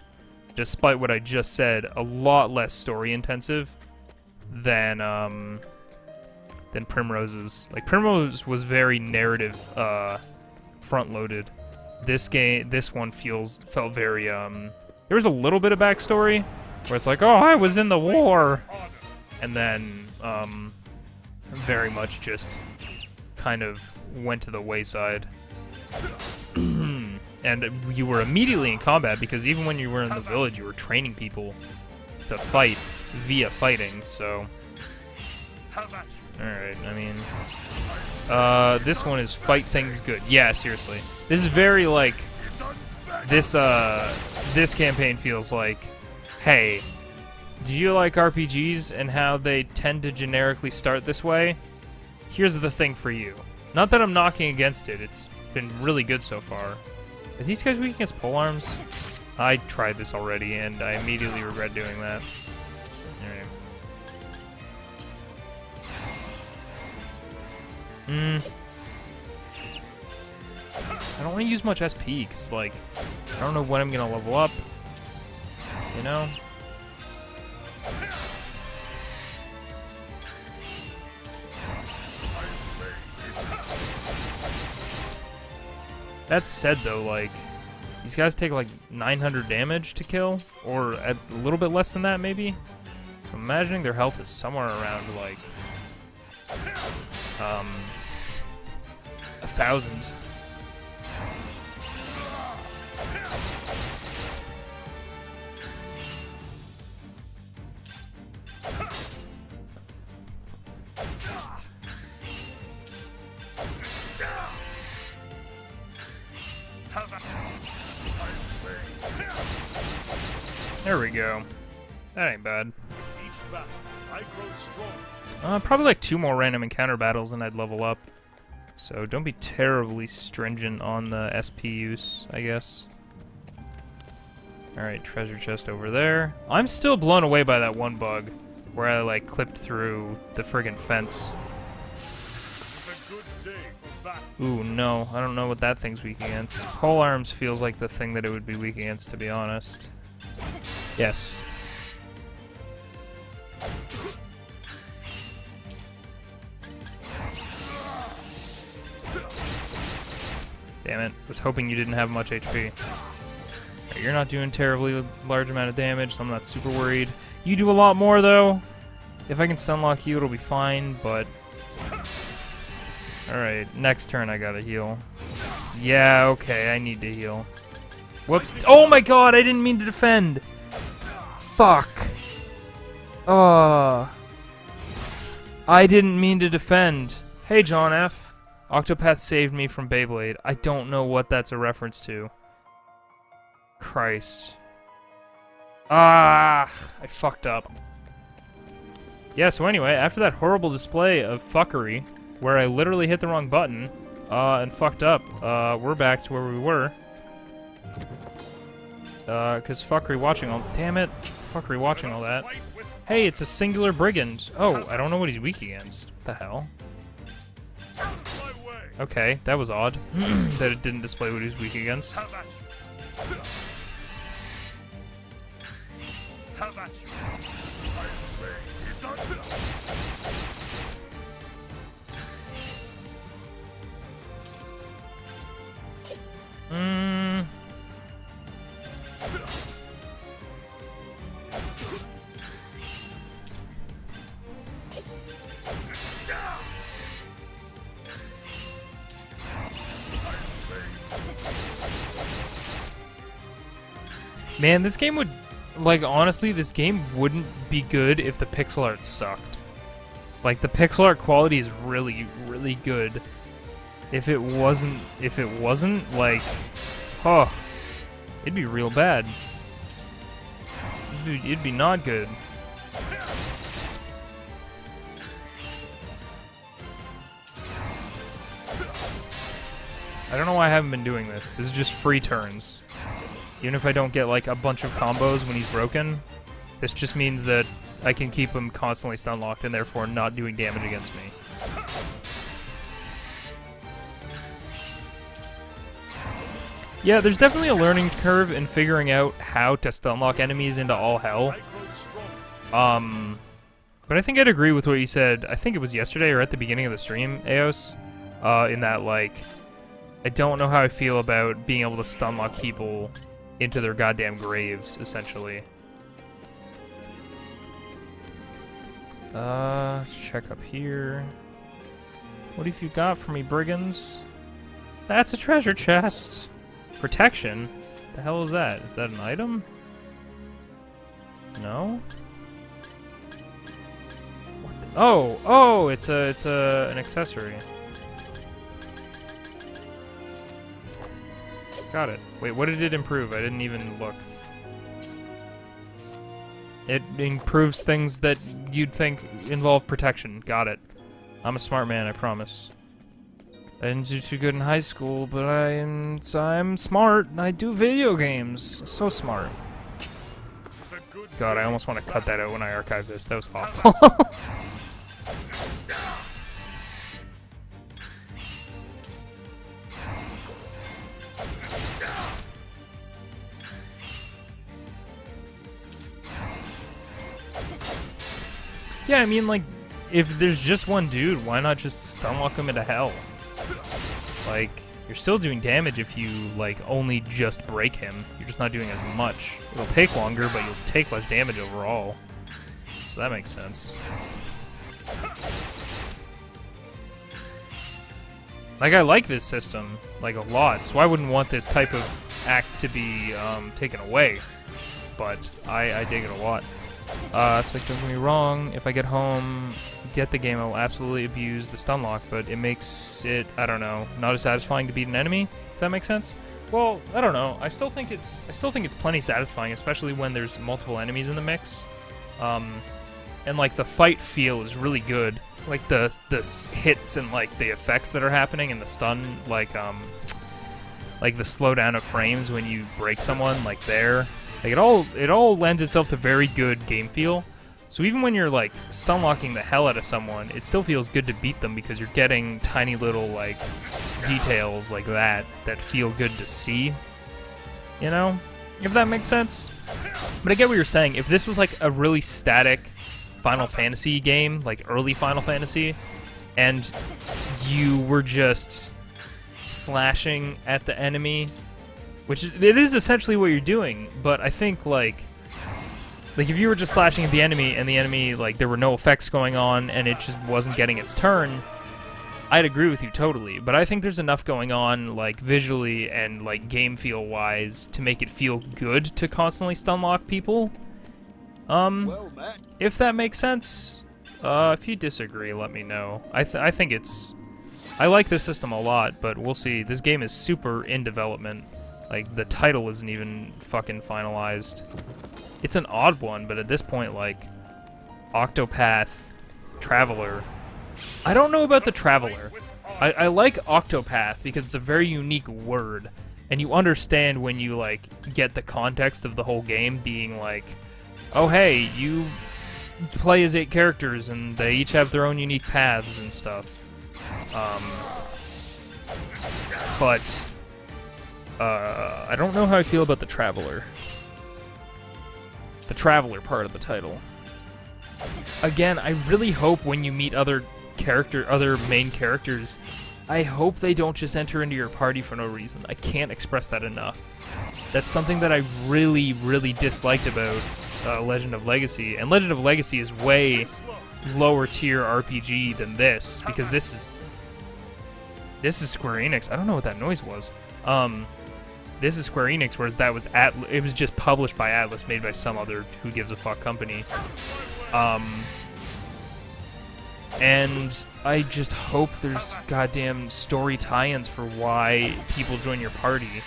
[SPEAKER 1] despite what I just said, a lot less story intensive than Primrose's. Like, Primrose was very narrative front loaded. This one felt very there was a little bit of backstory, Where it's like, oh, I was in the war! And then, very much just kind of went to the wayside. And you were immediately in combat, because even when you were in the village, you were training people to fight via fighting, so... Alright, I mean... this one is fight things good. Yeah, seriously. This is very, like... This campaign feels like, hey, do you like RPGs and how they tend to generically start this way? Here's the thing for you. Not that I'm knocking against it, it's been really good so far. Are these guys weak against polearms? I tried this already, and I immediately regret doing that. Alright. I don't want to use much SP, because, like, I don't know when I'm going to level up. You know? That said, though, like, these guys take, like, 900 damage to kill, or a little bit less than that, maybe? So I'm imagining their health is somewhere around, like, 1,000. There we go. That ain't bad. Probably like 2 more random encounter battles and I'd level up. So don't be terribly stringent on the SP use, I guess. Alright, treasure chest over there. I'm still blown away by that one bug where I like clipped through the friggin' fence. Ooh, no. I don't know what that thing's weak against. Polearms feels like the thing that it would be weak against, to be honest. Yes. Damn it. Was hoping you didn't have much HP. Right, you're not doing terribly large amount of damage, so I'm not super worried. You do a lot more, though. If I can stunlock you, it'll be fine, but... Alright, next turn I gotta heal. Yeah, okay, I need to heal. Whoops. Oh my god, I didn't mean to defend! Fuck. I didn't mean to defend. Hey, John F. Octopath saved me from Beyblade. I don't know what that's a reference to. Christ. I fucked up. Yeah, so anyway, after that horrible display of fuckery, where I literally hit the wrong button, and fucked up, we're back to where we were. Cause fuck rewatching all- damn it. Fuck rewatching all that. Hey, it's a singular brigand. Oh, I don't know what he's weak against. What the hell? Okay, that was odd. That it didn't display what he's weak against. Man, this game would, like, honestly, this game wouldn't be good if the pixel art sucked. Like, the pixel art quality is really, really good. If it wasn't, like, oh, it'd be real bad. It'd be not good. I don't know why I haven't been doing this. This is just free turns. Even if I don't get, like, a bunch of combos when he's broken, this just means that I can keep him constantly stun-locked and therefore not doing damage against me. Yeah, there's definitely a learning curve in figuring out how to stun-lock enemies into all hell. But I think I'd agree with what you said, I think it was yesterday or at the beginning of the stream, Eos, in that, like, I don't know how I feel about being able to stun-lock people into their goddamn graves, essentially. Let's check up here. What have you got for me, brigands? That's a treasure chest. Protection? The hell is that? Is that an item? No? What the oh, it's an accessory. Got it. Wait, what did it improve? I didn't even look. It improves things that you'd think involve protection. Got it. I'm a smart man, I promise. I didn't do too good in high school, but I'm smart. I do video games. So smart. God, I almost want to cut that out when I archive this. That was awful. Yeah, I mean, like, if there's just one dude, why not just stunlock him into hell? Like, you're still doing damage if you, like, only just break him. You're just not doing as much. It'll take longer, but you'll take less damage overall. So that makes sense. Like, I like this system, like, a lot, so I wouldn't want this type of act to be taken away. But I dig it a lot. It's like, don't get me wrong, if I get home, get the game, I'll absolutely abuse the stun lock, but it makes it, I don't know, not as satisfying to beat an enemy, if that makes sense. Well, I don't know, I still think it's plenty satisfying, especially when there's multiple enemies in the mix. And like the fight feel is really good. Like the hits and like the effects that are happening and the stun, like the slowdown of frames when you break someone, like there. Like it all lends itself to very good game feel. So even when you're like stun locking the hell out of someone, it still feels good to beat them because you're getting tiny little like details like that feel good to see. You know? If that makes sense. But I get what you're saying. If this was like a really static Final Fantasy game, like early Final Fantasy, and you were just slashing at the enemy, which is, it is essentially what you're doing, but I think like if you were just slashing at the enemy, like there were no effects going on and it just wasn't getting its turn, I'd agree with you totally. But I think there's enough going on like visually and like game feel wise to make it feel good to constantly stun lock people. If that makes sense. If you disagree, let me know. I think I like this system a lot, but we'll see. This game is super in development. Like, the title isn't even fucking finalized. It's an odd one, but at this point, like, Octopath Traveler. I don't know about the Traveler. I like Octopath because it's a very unique word, and you understand when you, like, get the context of the whole game being like, oh, hey, you play as 8 characters, and they each have their own unique paths and stuff. But I don't know how I feel about the Traveler. The Traveler part of the title. Again, I really hope when you meet other main characters, I hope they don't just enter into your party for no reason. I can't express that enough. That's something that I really, really disliked about Legend of Legacy. And Legend of Legacy is way lower tier RPG than this, because this is Square Enix. I don't know what that noise was. This is Square Enix, whereas that was it was just published by Atlas, made by some other who gives a fuck company. And I just hope there's goddamn story tie-ins for why people join your party.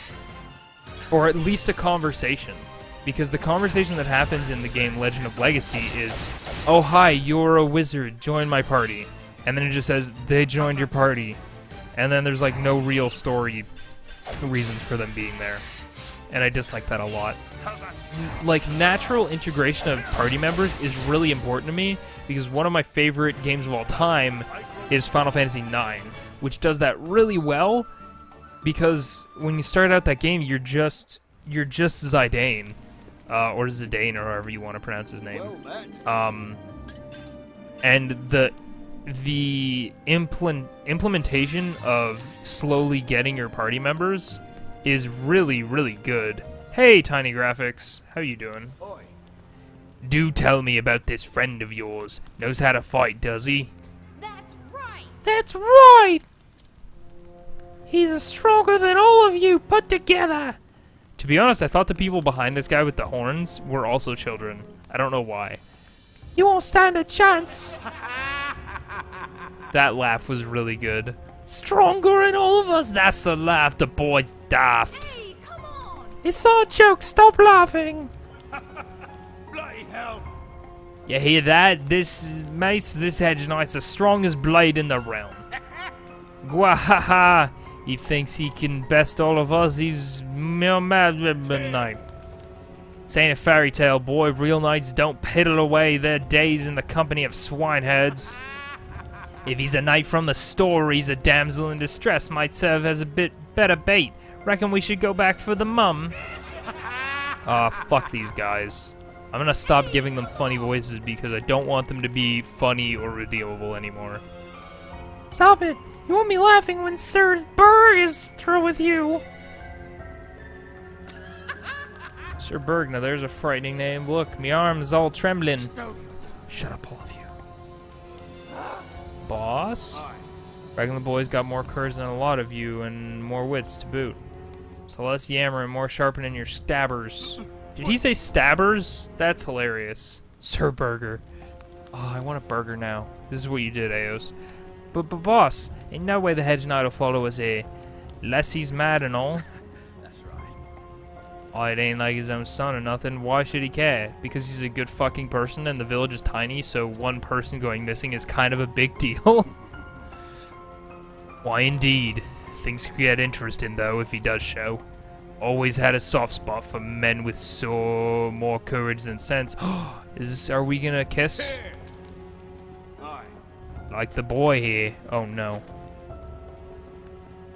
[SPEAKER 1] Or at least a conversation. Because the conversation that happens in the game Legend of Legacy is, oh hi, you're a wizard, join my party. And then it just says, they joined your party. And then there's like no real story reasons for them being there. And I dislike that a lot. Like, natural integration of party members is really important to me, because one of my favorite games of all time is Final Fantasy IX, which does that really well, because when you start out that game, you're just Zidane, or Zidane, or however you want to pronounce his name. And the implementation of slowly getting your party members is really, really good. Hey, Tiny Graphics, how you doing? Do tell me about this friend of yours. Knows how to fight, does he?
[SPEAKER 4] That's right.
[SPEAKER 1] That's right! He's stronger than all of you put together! To be honest, I thought the people behind this guy with the horns were also children. I don't know why. You won't stand a chance! That laugh was really good. Stronger than all of us! That's a laugh, the boy's daft.
[SPEAKER 4] Hey, come on.
[SPEAKER 1] It's all a joke, stop laughing!
[SPEAKER 3] Bloody hell!
[SPEAKER 1] You hear that? This mace, this hedge knight's the strongest blade in the realm. Gwahaha! He thinks he can best all of us. He's mad knight. This ain't a fairy tale, boy. Real knights don't piddle away their days in the company of swineherds. If he's a knight from the stories, a damsel in distress might serve as a bit better bait. Reckon we should go back for the mum. Ah, fuck these guys. I'm gonna stop giving them funny voices because I don't want them to be funny or redeemable anymore. Stop it! You won't be laughing when Sir Berg is through with you. Sir Berg, now there's a frightening name. Look, me arm's all trembling. Shut up, all of you. Boss? Reckon the boys got more courage than a lot of you and more wits to boot. So less yammer and more sharpening your stabbers. Did he say stabbers? That's hilarious. Sir Burger. Oh, I want a burger now. This is what you did, Eos. But boss, ain't no way the hedge knight will follow us here. Less he's mad and all.
[SPEAKER 3] That's right.
[SPEAKER 1] Oh, it ain't like his own son or nothing. Why should he care? Because he's a good fucking person and the village is tiny, so one person going missing is kind of a big deal. Why indeed. Things could get interesting though if he does show. Always had a soft spot for men with so more courage than sense. Are we gonna kiss? Like the boy here. Oh no.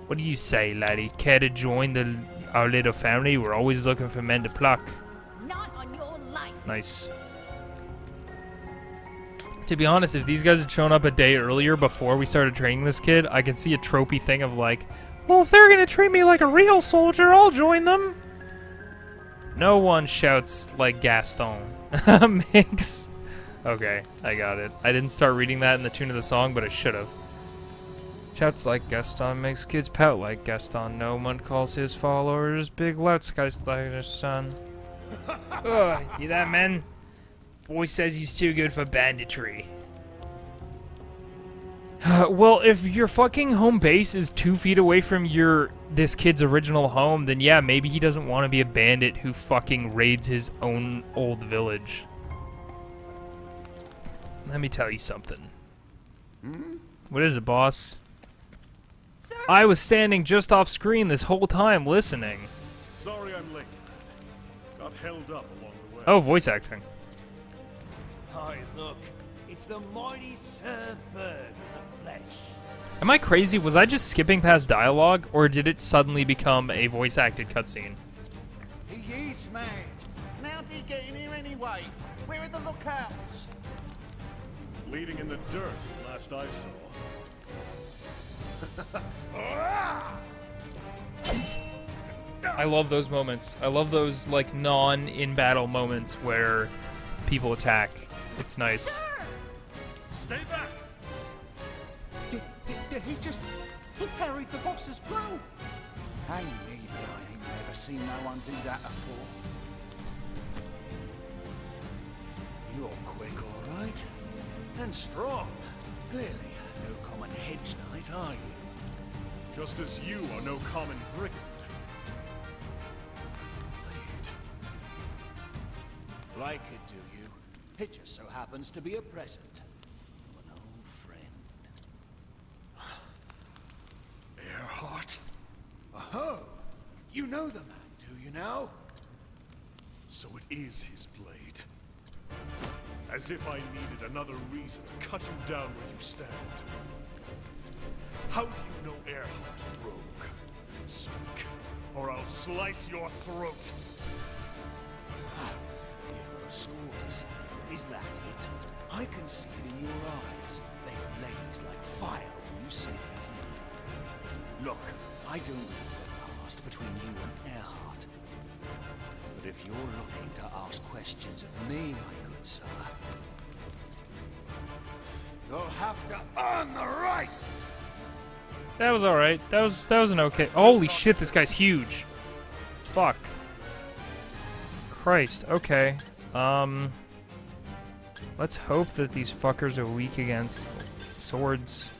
[SPEAKER 1] What do you say, laddie? Care to join our little family? We're always looking for men to pluck.
[SPEAKER 4] Not on your life.
[SPEAKER 1] Nice. To be honest, if these guys had shown up a day earlier before we started training this kid, I can see a tropey thing of like, well, if they're gonna treat me like a real soldier, I'll join them. No one shouts like Gaston. Makes... Okay, I got it. I didn't start reading that in the tune of the song, but I should have. Shouts like Gaston makes kids pout like Gaston. No one calls his followers big louts guys like his son. Ugh, you that, man? Boy says he's too good for banditry. Well, if your fucking home base is 2 feet away from this kid's original home, then yeah, maybe he doesn't want to be a bandit who fucking raids his own old village. Let me tell you something. What is it, boss?
[SPEAKER 4] Sir,
[SPEAKER 1] I was standing just off screen this whole time listening.
[SPEAKER 2] Sorry I'm late. Got held up along the way.
[SPEAKER 1] Oh, voice acting.
[SPEAKER 5] Hi, look. It's the mighty Sir Berg of the flesh.
[SPEAKER 1] Am I crazy? Was I just skipping past dialogue, or did it suddenly become a voice-acted cutscene?
[SPEAKER 5] He is mad. And how did he get in here anyway? Where are the lookouts?
[SPEAKER 2] Bleeding in the dirt, last I saw.
[SPEAKER 1] I love those moments. I love those, like, non-in-battle moments where people attack. It's nice.
[SPEAKER 4] sir.
[SPEAKER 2] Stay back!
[SPEAKER 5] Did he just... He parried the boss's blow. Hang me, but I ain't never seen no one do that before. You're quick, all right. And strong. Clearly, no common hedge knight, are you?
[SPEAKER 2] Just as you are no common brigand.
[SPEAKER 5] Like it, do you? It just so happens to be a present from an old friend.
[SPEAKER 2] Earhart?
[SPEAKER 5] Oh, you know the man, do you now?
[SPEAKER 2] So it is his blade. As if I needed another reason to cut you down where you stand. How do you know Earhart, rogue? Speak, or I'll slice your throat.
[SPEAKER 5] You've got a score to settle. Is that it? I can see it in your eyes. They blaze like fire when you say his name. Look, I don't know the past between you and Earhart. But if you're looking to ask questions of me, my good answer. You'll have to earn the right!
[SPEAKER 1] That was alright. That was an okay. Holy shit, this guy's huge. Fuck. Christ, okay. Let's hope that these fuckers are weak against swords.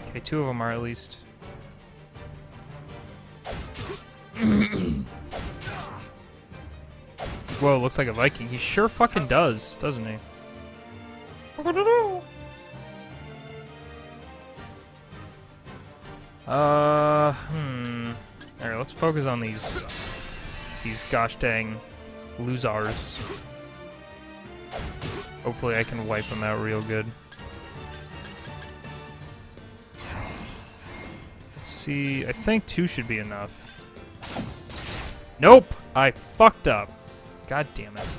[SPEAKER 1] Okay, 2 of them are at least. Whoa, looks like a Viking. He sure fucking does, doesn't he? Alright, let's focus on these gosh dang losers. Hopefully I can wipe them out real good. Let's see, I think 2 should be enough. Nope! I fucked up. God damn it.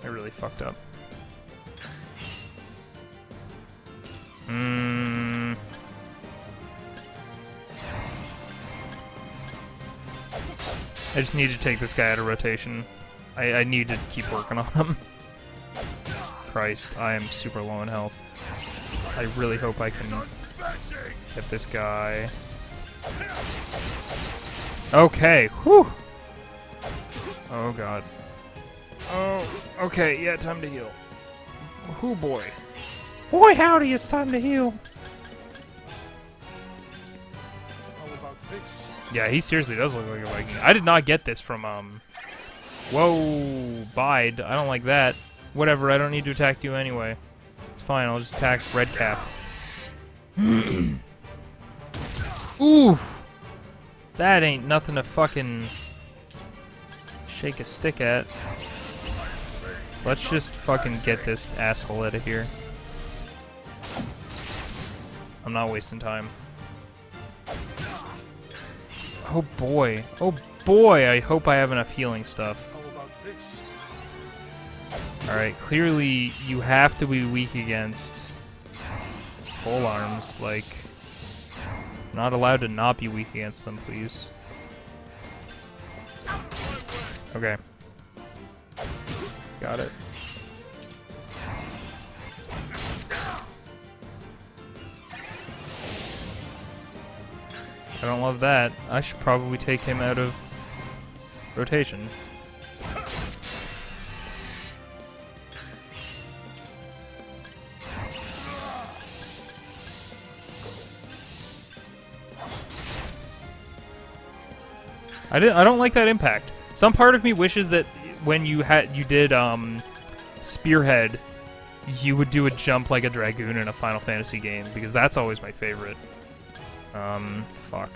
[SPEAKER 1] I really fucked up. I just need to take this guy out of rotation. I need to keep working on him. Christ, I am super low in health. I really hope I can get this guy. Okay, whew! Oh god. Oh, okay, yeah, time to heal. Oh boy. Boy howdy, it's time to heal!
[SPEAKER 2] How about this?
[SPEAKER 1] Yeah, he seriously does look like a Viking. I did not get this from, Whoa, Bide. I don't like that. Whatever, I don't need to attack you anyway. It's fine, I'll just attack Red Cap. Ooh! That ain't nothing to fucking shake a stick at. Let's just fucking get this asshole out of here. I'm not wasting time. Oh boy. Oh boy, I hope I have enough healing stuff.
[SPEAKER 2] How about this?
[SPEAKER 1] Alright, clearly you have to be weak against pole arms, like... Not allowed to not be weak against them, please. Okay. Got it. I don't love that. I should probably take him out of rotation. I don't like that impact. Some part of me wishes that when you did Spearhead, you would do a jump like a dragoon in a Final Fantasy game, because that's always my favorite. Fuck.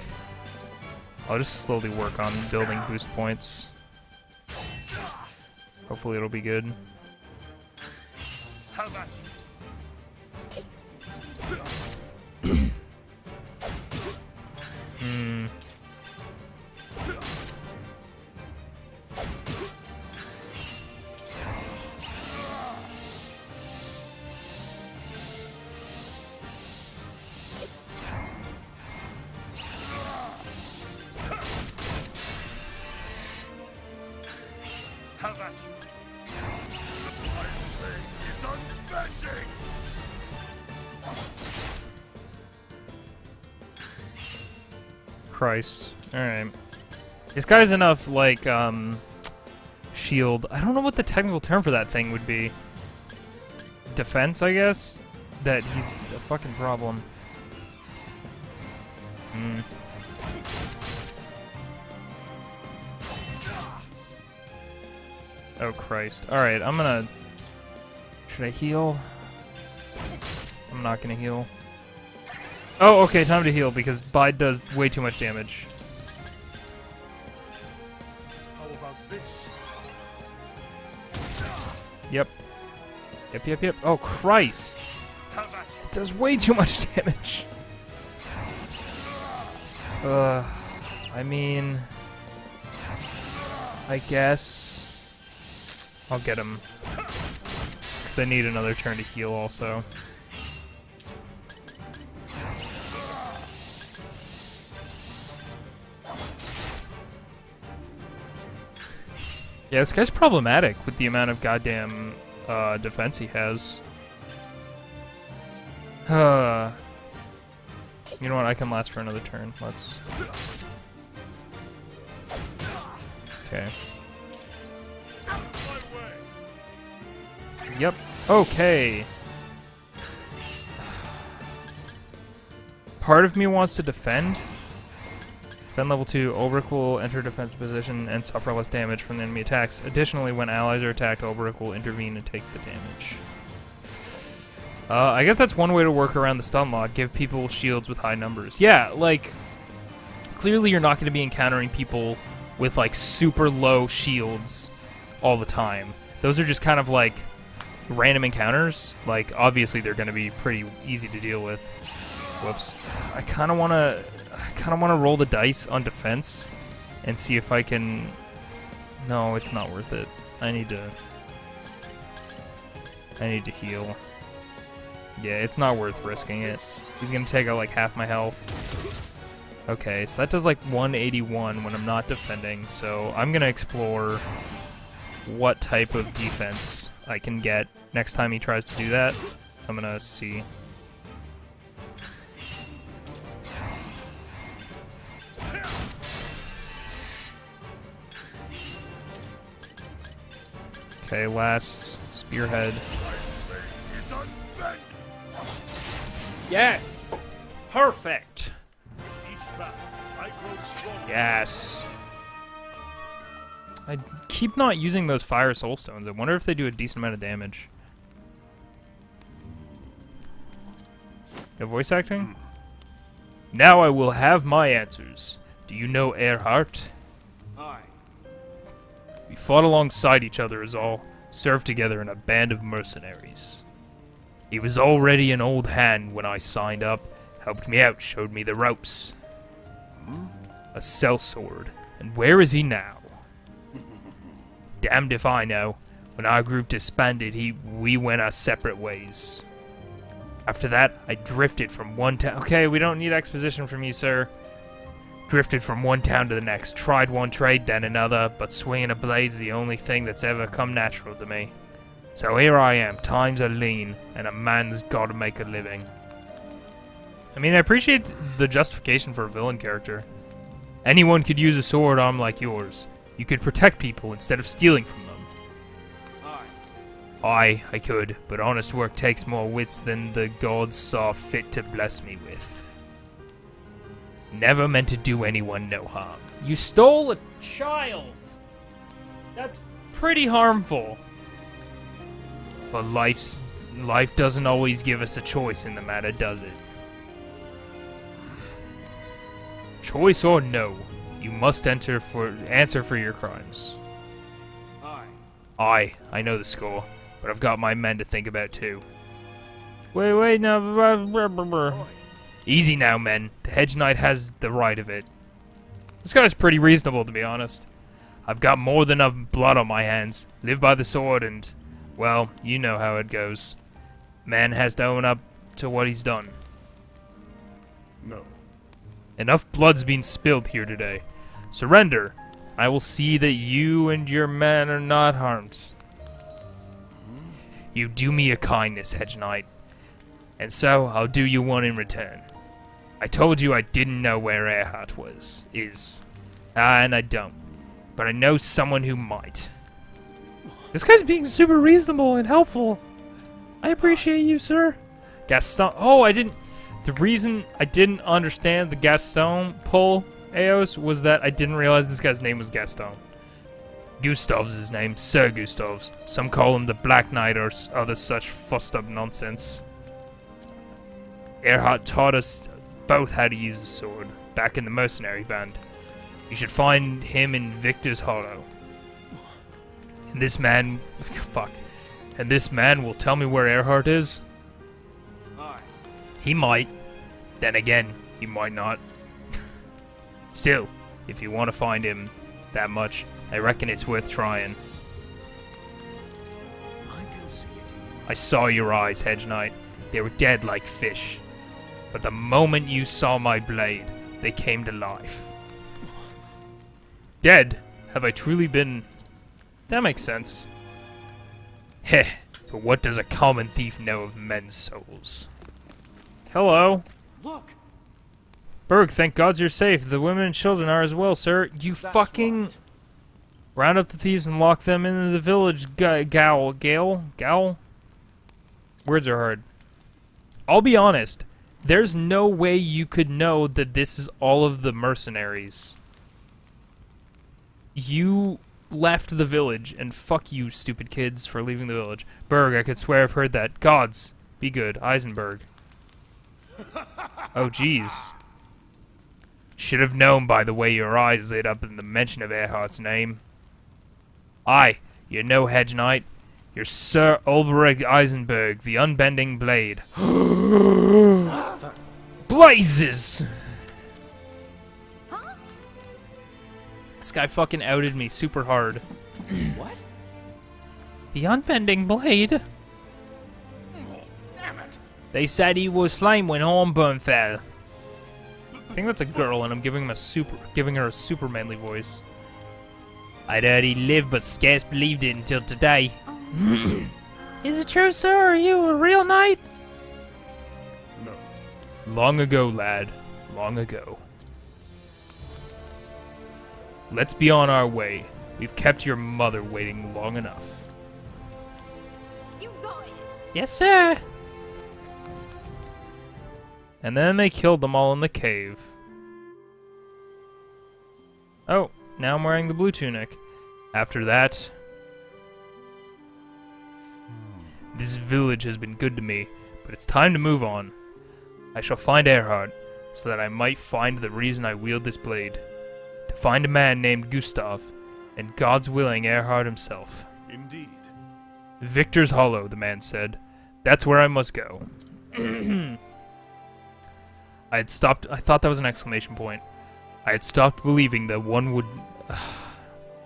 [SPEAKER 1] I'll just slowly work on building boost points. Hopefully it'll be good.
[SPEAKER 2] How about How about you? My blade is unbending!
[SPEAKER 1] Christ. Alright. This guy's enough, like, shield. I don't know what the technical term for that thing would be. Defense, I guess? That he's a fucking problem. Oh, Christ. Alright, I'm gonna... Should I heal? I'm not gonna heal. Oh, okay, time to heal, because Bide does way too much damage.
[SPEAKER 2] How about this?
[SPEAKER 1] Yep. Yep. Oh, Christ!
[SPEAKER 2] How about you?
[SPEAKER 1] It does way too much damage. I mean... I guess... I'll get him. Because I need another turn to heal also. Yeah, this guy's problematic with the amount of goddamn defense he has. You know what? I can last for another turn. Let's. Okay. Yep. Okay. Part of me wants to defend. Defend level 2, Olberic will enter defensive position and suffer less damage from the enemy attacks. Additionally, when allies are attacked, Olberic will intervene and take the damage. I guess that's one way to work around the stun lock. Give people shields with high numbers. Yeah, like, clearly you're not going to be encountering people with, like, super low shields all the time. Those are just kind of, like, random encounters. Like, obviously they're going to be pretty easy to deal with. Whoops. I kind of want to roll the dice on defense and see if I can... No, it's not worth it. I need to heal. Yeah, it's not worth risking it. He's gonna take out like half my health. Okay, so that does like 181 when I'm not defending, so I'm gonna explore what type of defense I can get next time he tries to do that. I'm gonna see. Okay, last spearhead. Yes! Perfect! Yes! I keep not using those fire soul stones. I wonder if they do a decent amount of damage. No voice acting? Now I will have my answers. Do you know Erhardt?
[SPEAKER 5] Aye.
[SPEAKER 1] We fought alongside each other as all, served together in a band of mercenaries. He was already an old hand when I signed up, helped me out, showed me the ropes. A sellsword. And where is he now? Damned if I know. When our group disbanded, we went our separate ways. After that, I drifted from one town. Okay, we don't need exposition from you, sir. Drifted from one town to the next, tried one trade, then another, but swinging a blade's the only thing that's ever come natural to me. So here I am, times are lean, and a man's gotta make a living. I mean, I appreciate the justification for a villain character. Anyone could use a sword arm like yours. You could protect people instead of stealing from them. Aye, I could, but honest work takes more wits than the gods saw fit to bless me with. Never meant to do anyone no harm. You stole a child! That's pretty harmful. But life doesn't always give us a choice in the matter, does it? Choice or no, you must answer for your crimes. Aye, I know the score, but I've got my men to think about too. Wait, no. Easy now, men. The Hedge Knight has the right of it. This guy's pretty reasonable, to be honest. I've got more than enough blood on my hands. Live by the sword and, well, you know how it goes. Man has to own up to what he's done.
[SPEAKER 2] No.
[SPEAKER 1] Enough blood's been spilled here today. Surrender. I will see that you and your men are not harmed. You do me a kindness, Hedge Knight. And so, I'll do you one in return. I told you I didn't know where Erhardt is. And I don't. But I know someone who might. This guy's being super reasonable and helpful. I appreciate you, sir. Gaston. Oh, the reason I didn't understand the Gaston pull, Eos, was that I didn't realize this guy's name was Gaston. Gustav's his name, Sir Gustav's. Some call him the Black Knight or other such fussed up nonsense. Erhardt taught us both how to use the sword, back in the mercenary band. You should find him in Victor's Hollow. And this man... fuck. And this man will tell me where Erhardt is? He might. Then again, he might not. Still, if you want to find him that much, I reckon it's worth trying. I saw your eyes, Hedge Knight. They were dead like fish. But the moment you saw my blade, they came to life. Dead? Have I truly been That makes sense. Heh, but what does a common thief know of men's souls? Hello.
[SPEAKER 5] Look!
[SPEAKER 1] Berg, thank gods you're safe. The women and children are as well, sir. You
[SPEAKER 5] That's
[SPEAKER 1] fucking...
[SPEAKER 5] right.
[SPEAKER 1] Round up the thieves and lock them into the village, Gowl? Words are hard. I'll be honest. There's no way you could know that this is all of the mercenaries. You left the village, and fuck you, stupid kids, for leaving the village. Berg, I could swear I've heard that. Gods, be good. Eisenberg. Oh, jeez. Should have known by the way your eyes lit up in the mention of Earhart's name. Aye, you're no hedge knight. You're Sir Olberic Eisenberg, the unbending blade. Blazes!
[SPEAKER 4] Huh?
[SPEAKER 1] This guy fucking outed me super hard.
[SPEAKER 5] What?
[SPEAKER 1] The unbending blade?
[SPEAKER 5] Damn it!
[SPEAKER 1] They said he was slain when Hornburn fell. I think that's a girl, and I'm giving her a super manly voice. I'd heard he lived, but scarce believed it until today. Is it true, sir? Are you a real knight?
[SPEAKER 2] No.
[SPEAKER 1] Long ago, lad. Long ago. Let's be on our way. We've kept your mother waiting long enough.
[SPEAKER 4] You got it.
[SPEAKER 1] Yes, sir. And then they killed them all in the cave. Oh, now I'm wearing the blue tunic. After that... This village has been good to me, but it's time to move on. I shall find Earhart, so that I might find the reason I wield this blade. To find a man named Gustav, and God's willing Earhart himself.
[SPEAKER 2] Indeed.
[SPEAKER 1] Victor's Hollow, the man said. That's where I must go. I had stopped... I thought that was an exclamation point. I had stopped believing that one would...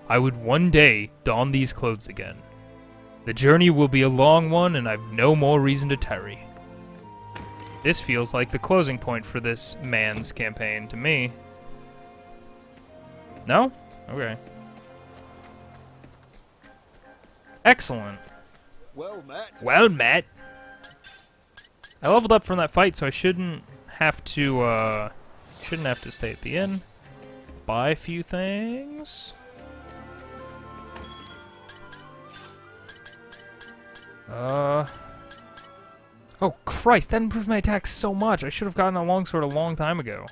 [SPEAKER 1] I would one day don these clothes again. The journey will be a long one, and I've no more reason to tarry. This feels like the closing point for this man's campaign to me. No? Okay. Excellent.
[SPEAKER 5] Well met.
[SPEAKER 1] Well met. I leveled up from that fight, so I shouldn't have to stay at the inn. Buy a few things. Oh Christ, that improved my attack so much. I should have gotten a longsword a long time ago.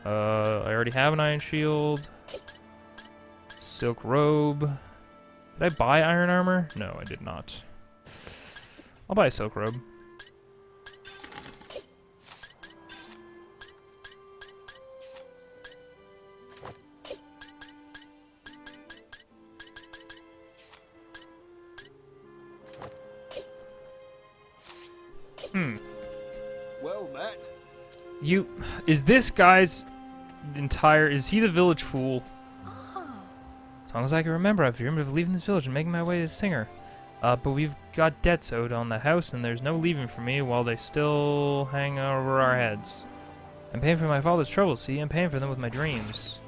[SPEAKER 1] I already have an iron shield. Silk robe. Did I buy iron armor? No, I did not. I'll buy a silk robe.
[SPEAKER 5] Well met.
[SPEAKER 1] Is this guy's is he the village fool? As long as I can remember, I've dreamed of leaving this village and making my way to Singer. But we've got debts owed on the house, and there's no leaving for me while they still hang over our heads. I'm paying for my father's troubles, see? I'm paying for them with my dreams.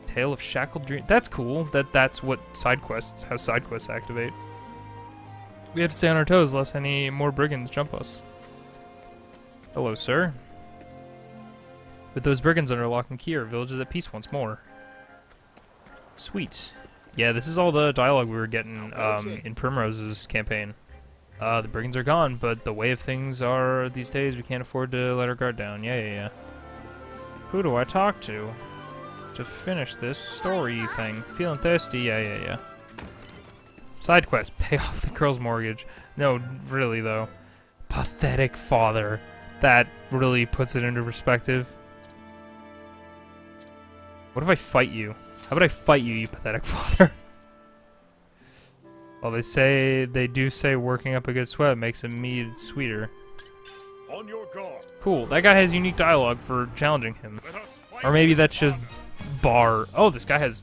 [SPEAKER 1] Tale of Shackled Dream. That's cool. That's what how side quests activate. We have to stay on our toes lest any more brigands jump us. Hello, sir. With those brigands under lock and key, our village is at peace once more. Sweet. Yeah, this is all the dialogue we were getting in Primrose's campaign. The brigands are gone, but the way of things are these days, we can't afford to let our guard down. Yeah. Who do I talk to finish this story thing? Feeling thirsty? Yeah. Side quest, pay off the girl's mortgage. No, really though. Pathetic father. That really puts it into perspective. What if I fight you? How about I fight you, you pathetic father? Well, they do say working up a good sweat makes a mead sweeter.
[SPEAKER 2] On your guard.
[SPEAKER 1] Cool. That guy has unique dialogue for challenging him.
[SPEAKER 2] Let us fight.
[SPEAKER 1] Or maybe that's just bar. Oh, this guy has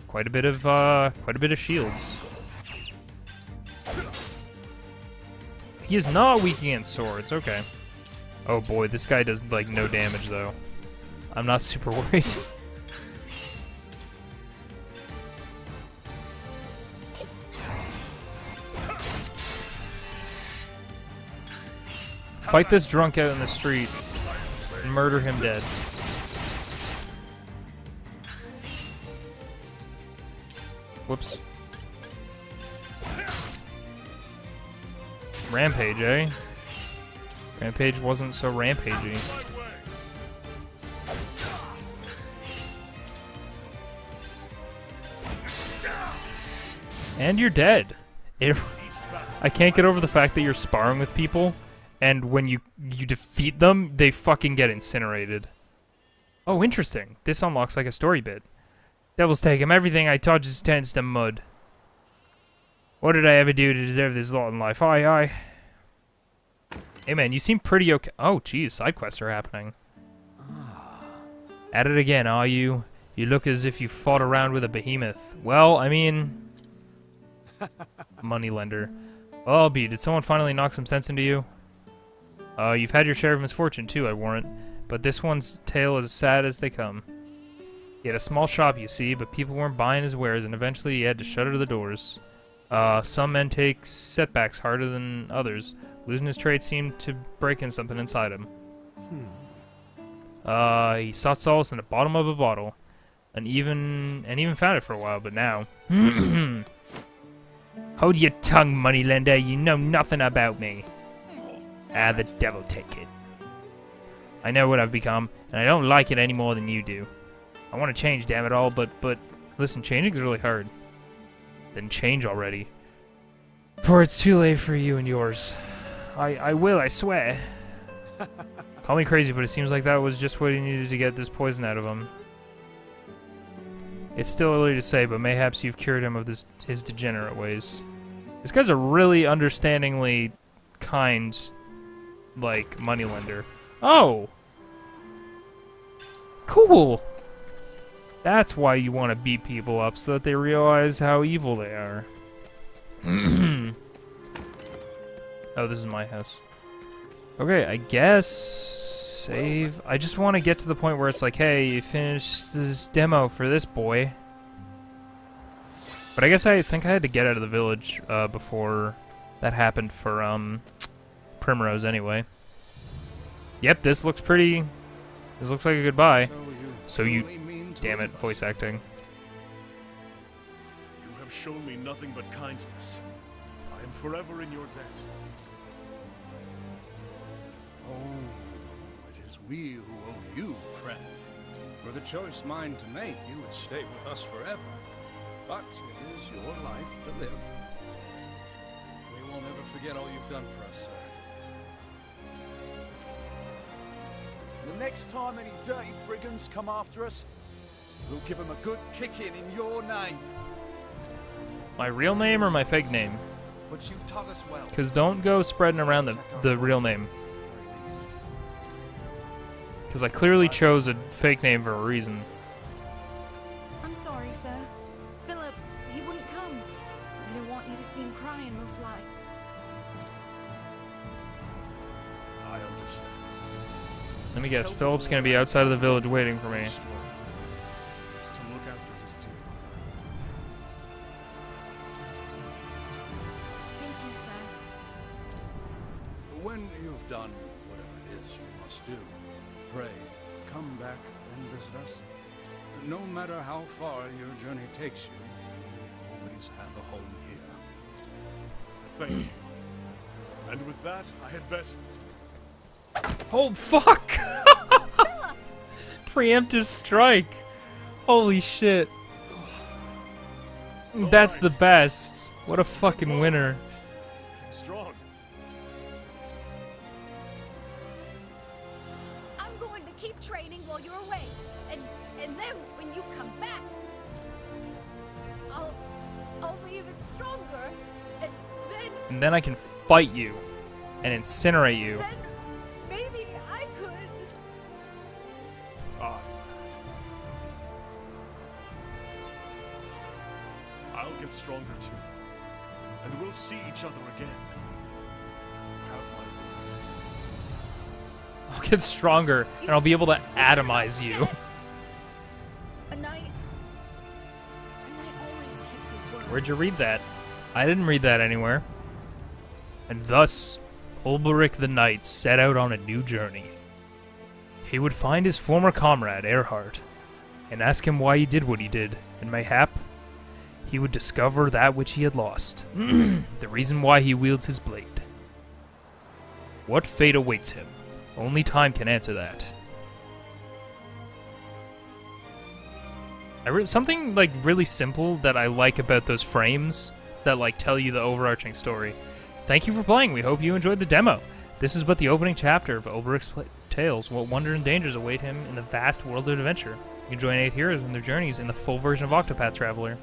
[SPEAKER 1] quite a bit of shields. He is not weak against swords. Okay. Oh boy, this guy does like no damage though. I'm not super worried. Fight this drunk out in the street and murder him dead. Whoops. Rampage, eh? Rampage wasn't so rampagey. And you're dead. I can't get over the fact that you're sparring with people, and when you defeat them, they fucking get incinerated. Oh, interesting. This unlocks like a story bit. Devils take him. Everything I touch is turns to mud. What did I ever do to deserve this lot in life? Aye. Hey man, you seem pretty okay. Oh, geez, side quests are happening. At it again, are you? You look as if you fought around with a behemoth. Well, I mean... Moneylender. Well, I'll be. Did someone finally knock some sense into you? You've had your share of misfortune too, I warrant. But this one's tale is as sad as they come. He had a small shop, you see, but people weren't buying his wares, and eventually he had to shutter the doors. Some men take setbacks harder than others. Losing his trade seemed to break in something inside him. He sought solace in the bottom of a bottle, and even found it for a while, but now... Hold your tongue, moneylender, you know nothing about me. Ah, the devil take it. I know what I've become, and I don't like it any more than you do. I want to change, damn it all, but listen, changing is really hard. Then change already. For it's too late for you and yours. I will, I swear. Call me crazy, but it seems like that was just what he needed to get this poison out of him. It's still early to say, but mayhaps you've cured him of his degenerate ways. This guy's a really understandingly kind, like, moneylender. Oh! Cool! That's why you want to beat people up, so that they realize how evil they are. Oh, this is my house. Okay, I guess... Save. I just want to get to the point where it's like, hey, you finished this demo for this boy. But I guess I think I had to get out of the village before that happened for Primrose anyway. Yep, this looks pretty... This looks like a goodbye. So you... Damn it, voice acting.
[SPEAKER 2] You have shown me nothing but kindness. I am forever in your debt.
[SPEAKER 5] Oh, it is we who owe you, friend. Were the choice mine to make, you would stay with us forever. But it is your life to live. We will never forget all you've done for us, sir. The next time any dirty brigands come after us, we'll give them a good kicking in your name.
[SPEAKER 1] My real name or my fake name?
[SPEAKER 5] But you've taught us well.
[SPEAKER 1] Because don't go spreading around the real name. Because I clearly chose a fake name for a reason.
[SPEAKER 4] I'm sorry, sir. Philip, he wouldn't come. Didn't want you to see him crying, most like.
[SPEAKER 2] I understand.
[SPEAKER 1] Let me guess, Philip's gonna be outside of the village waiting for me.
[SPEAKER 2] It's to look after his dear mother.
[SPEAKER 4] Thank you, sir.
[SPEAKER 5] When you've done whatever it is you must do, pray, come back and visit us. No matter how far your journey takes you, you always have a home here.
[SPEAKER 2] Thank you. And with that, I had best...
[SPEAKER 1] Oh, fuck! Preemptive strike! Holy shit. That's the best. What a fucking winner.
[SPEAKER 2] Strong.
[SPEAKER 4] I'm going to keep training while you're away. And then when you come back, I'll be even stronger.
[SPEAKER 1] And then I can fight you and incinerate you.
[SPEAKER 4] Then maybe I could.
[SPEAKER 2] Ah. I'll get stronger too. And we'll see each other again. Have my word.
[SPEAKER 1] I'll get stronger and I'll be able to atomize you.
[SPEAKER 4] A knight always keeps his word.
[SPEAKER 1] Where'd you read that? I didn't read that anywhere. And thus, Olberic the Knight set out on a new journey. He would find his former comrade, Erhard, and ask him why he did what he did, and mayhap he would discover that which he had lost, the reason why he wields his blade. What fate awaits him? Only time can answer that. Something like really simple that I like about those frames that like tell you the overarching story. Thank you for playing. We hope you enjoyed the demo. This is but the opening chapter of Olberic's tales. What wonder and dangers await him in the vast world of adventure. You can join 8 heroes in their journeys in the full version of Octopath Traveler.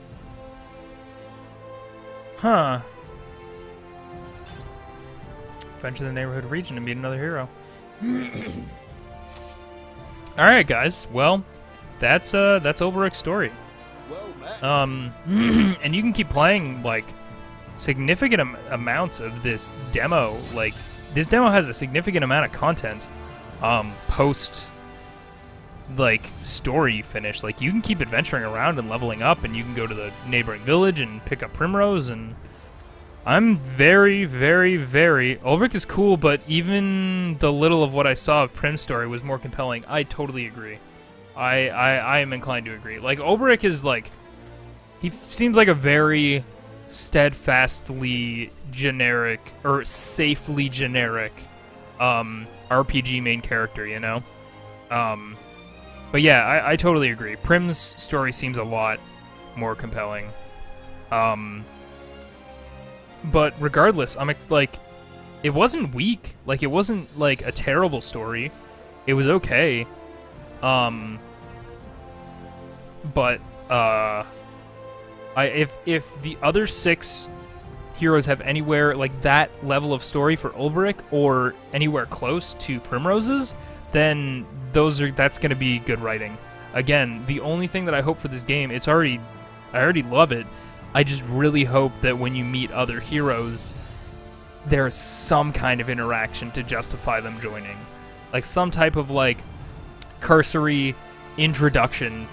[SPEAKER 1] Huh. Venture the neighborhood region and meet another hero. Alright guys, well, that's Olberic's story. And you can keep playing like significant amounts of this demo. Like this demo has a significant amount of content post like story finish. Like you can keep adventuring around and leveling up, and you can go to the neighboring village and pick up Primrose. And I'm very, very, very... Olberic is cool, but even the little of what I saw of Prim's story was more compelling. I totally agree. I am inclined to agree. Like, Olberic is, like... He seems like a very steadfastly generic, or safely generic, RPG main character, you know? But yeah, I totally agree. Prim's story seems a lot more compelling. But regardless, like, it wasn't weak. Like, it wasn't, like, a terrible story. It was okay. But, if the other 6 heroes have anywhere, like, that level of story for Olberic, or anywhere close to Primrose's, then that's gonna be good writing. Again, the only thing that I hope for this game, I already love it. I just really hope that when you meet other heroes, there's some kind of interaction to justify them joining. Like some type of like cursory introduction,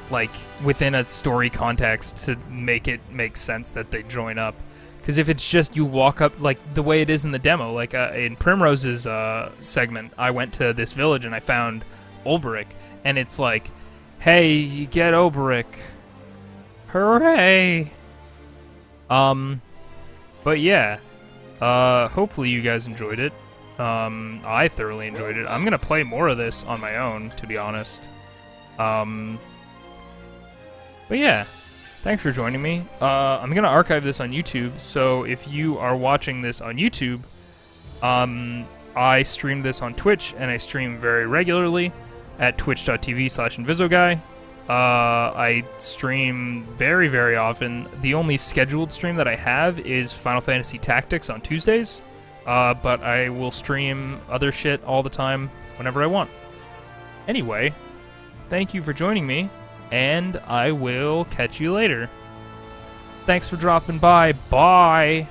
[SPEAKER 1] like within a story context to make it make sense that they join up. Because if it's just you walk up, like the way it is in the demo, like in Primrose's segment, I went to this village and I found Olberic, and it's like, hey, you get Olberic. Hooray! But yeah, hopefully you guys enjoyed it. I thoroughly enjoyed it. I'm gonna play more of this on my own, to be honest. But yeah, thanks for joining me. I'm gonna archive this on YouTube, so if you are watching this on YouTube, I stream this on Twitch, and I stream very regularly at twitch.tv/Invisoguy. I stream very, very often. The only scheduled stream that I have is Final Fantasy Tactics on Tuesdays, but I will stream other shit all the time whenever I want. Anyway, thank you for joining me, and I will catch you later. Thanks for dropping by. Bye!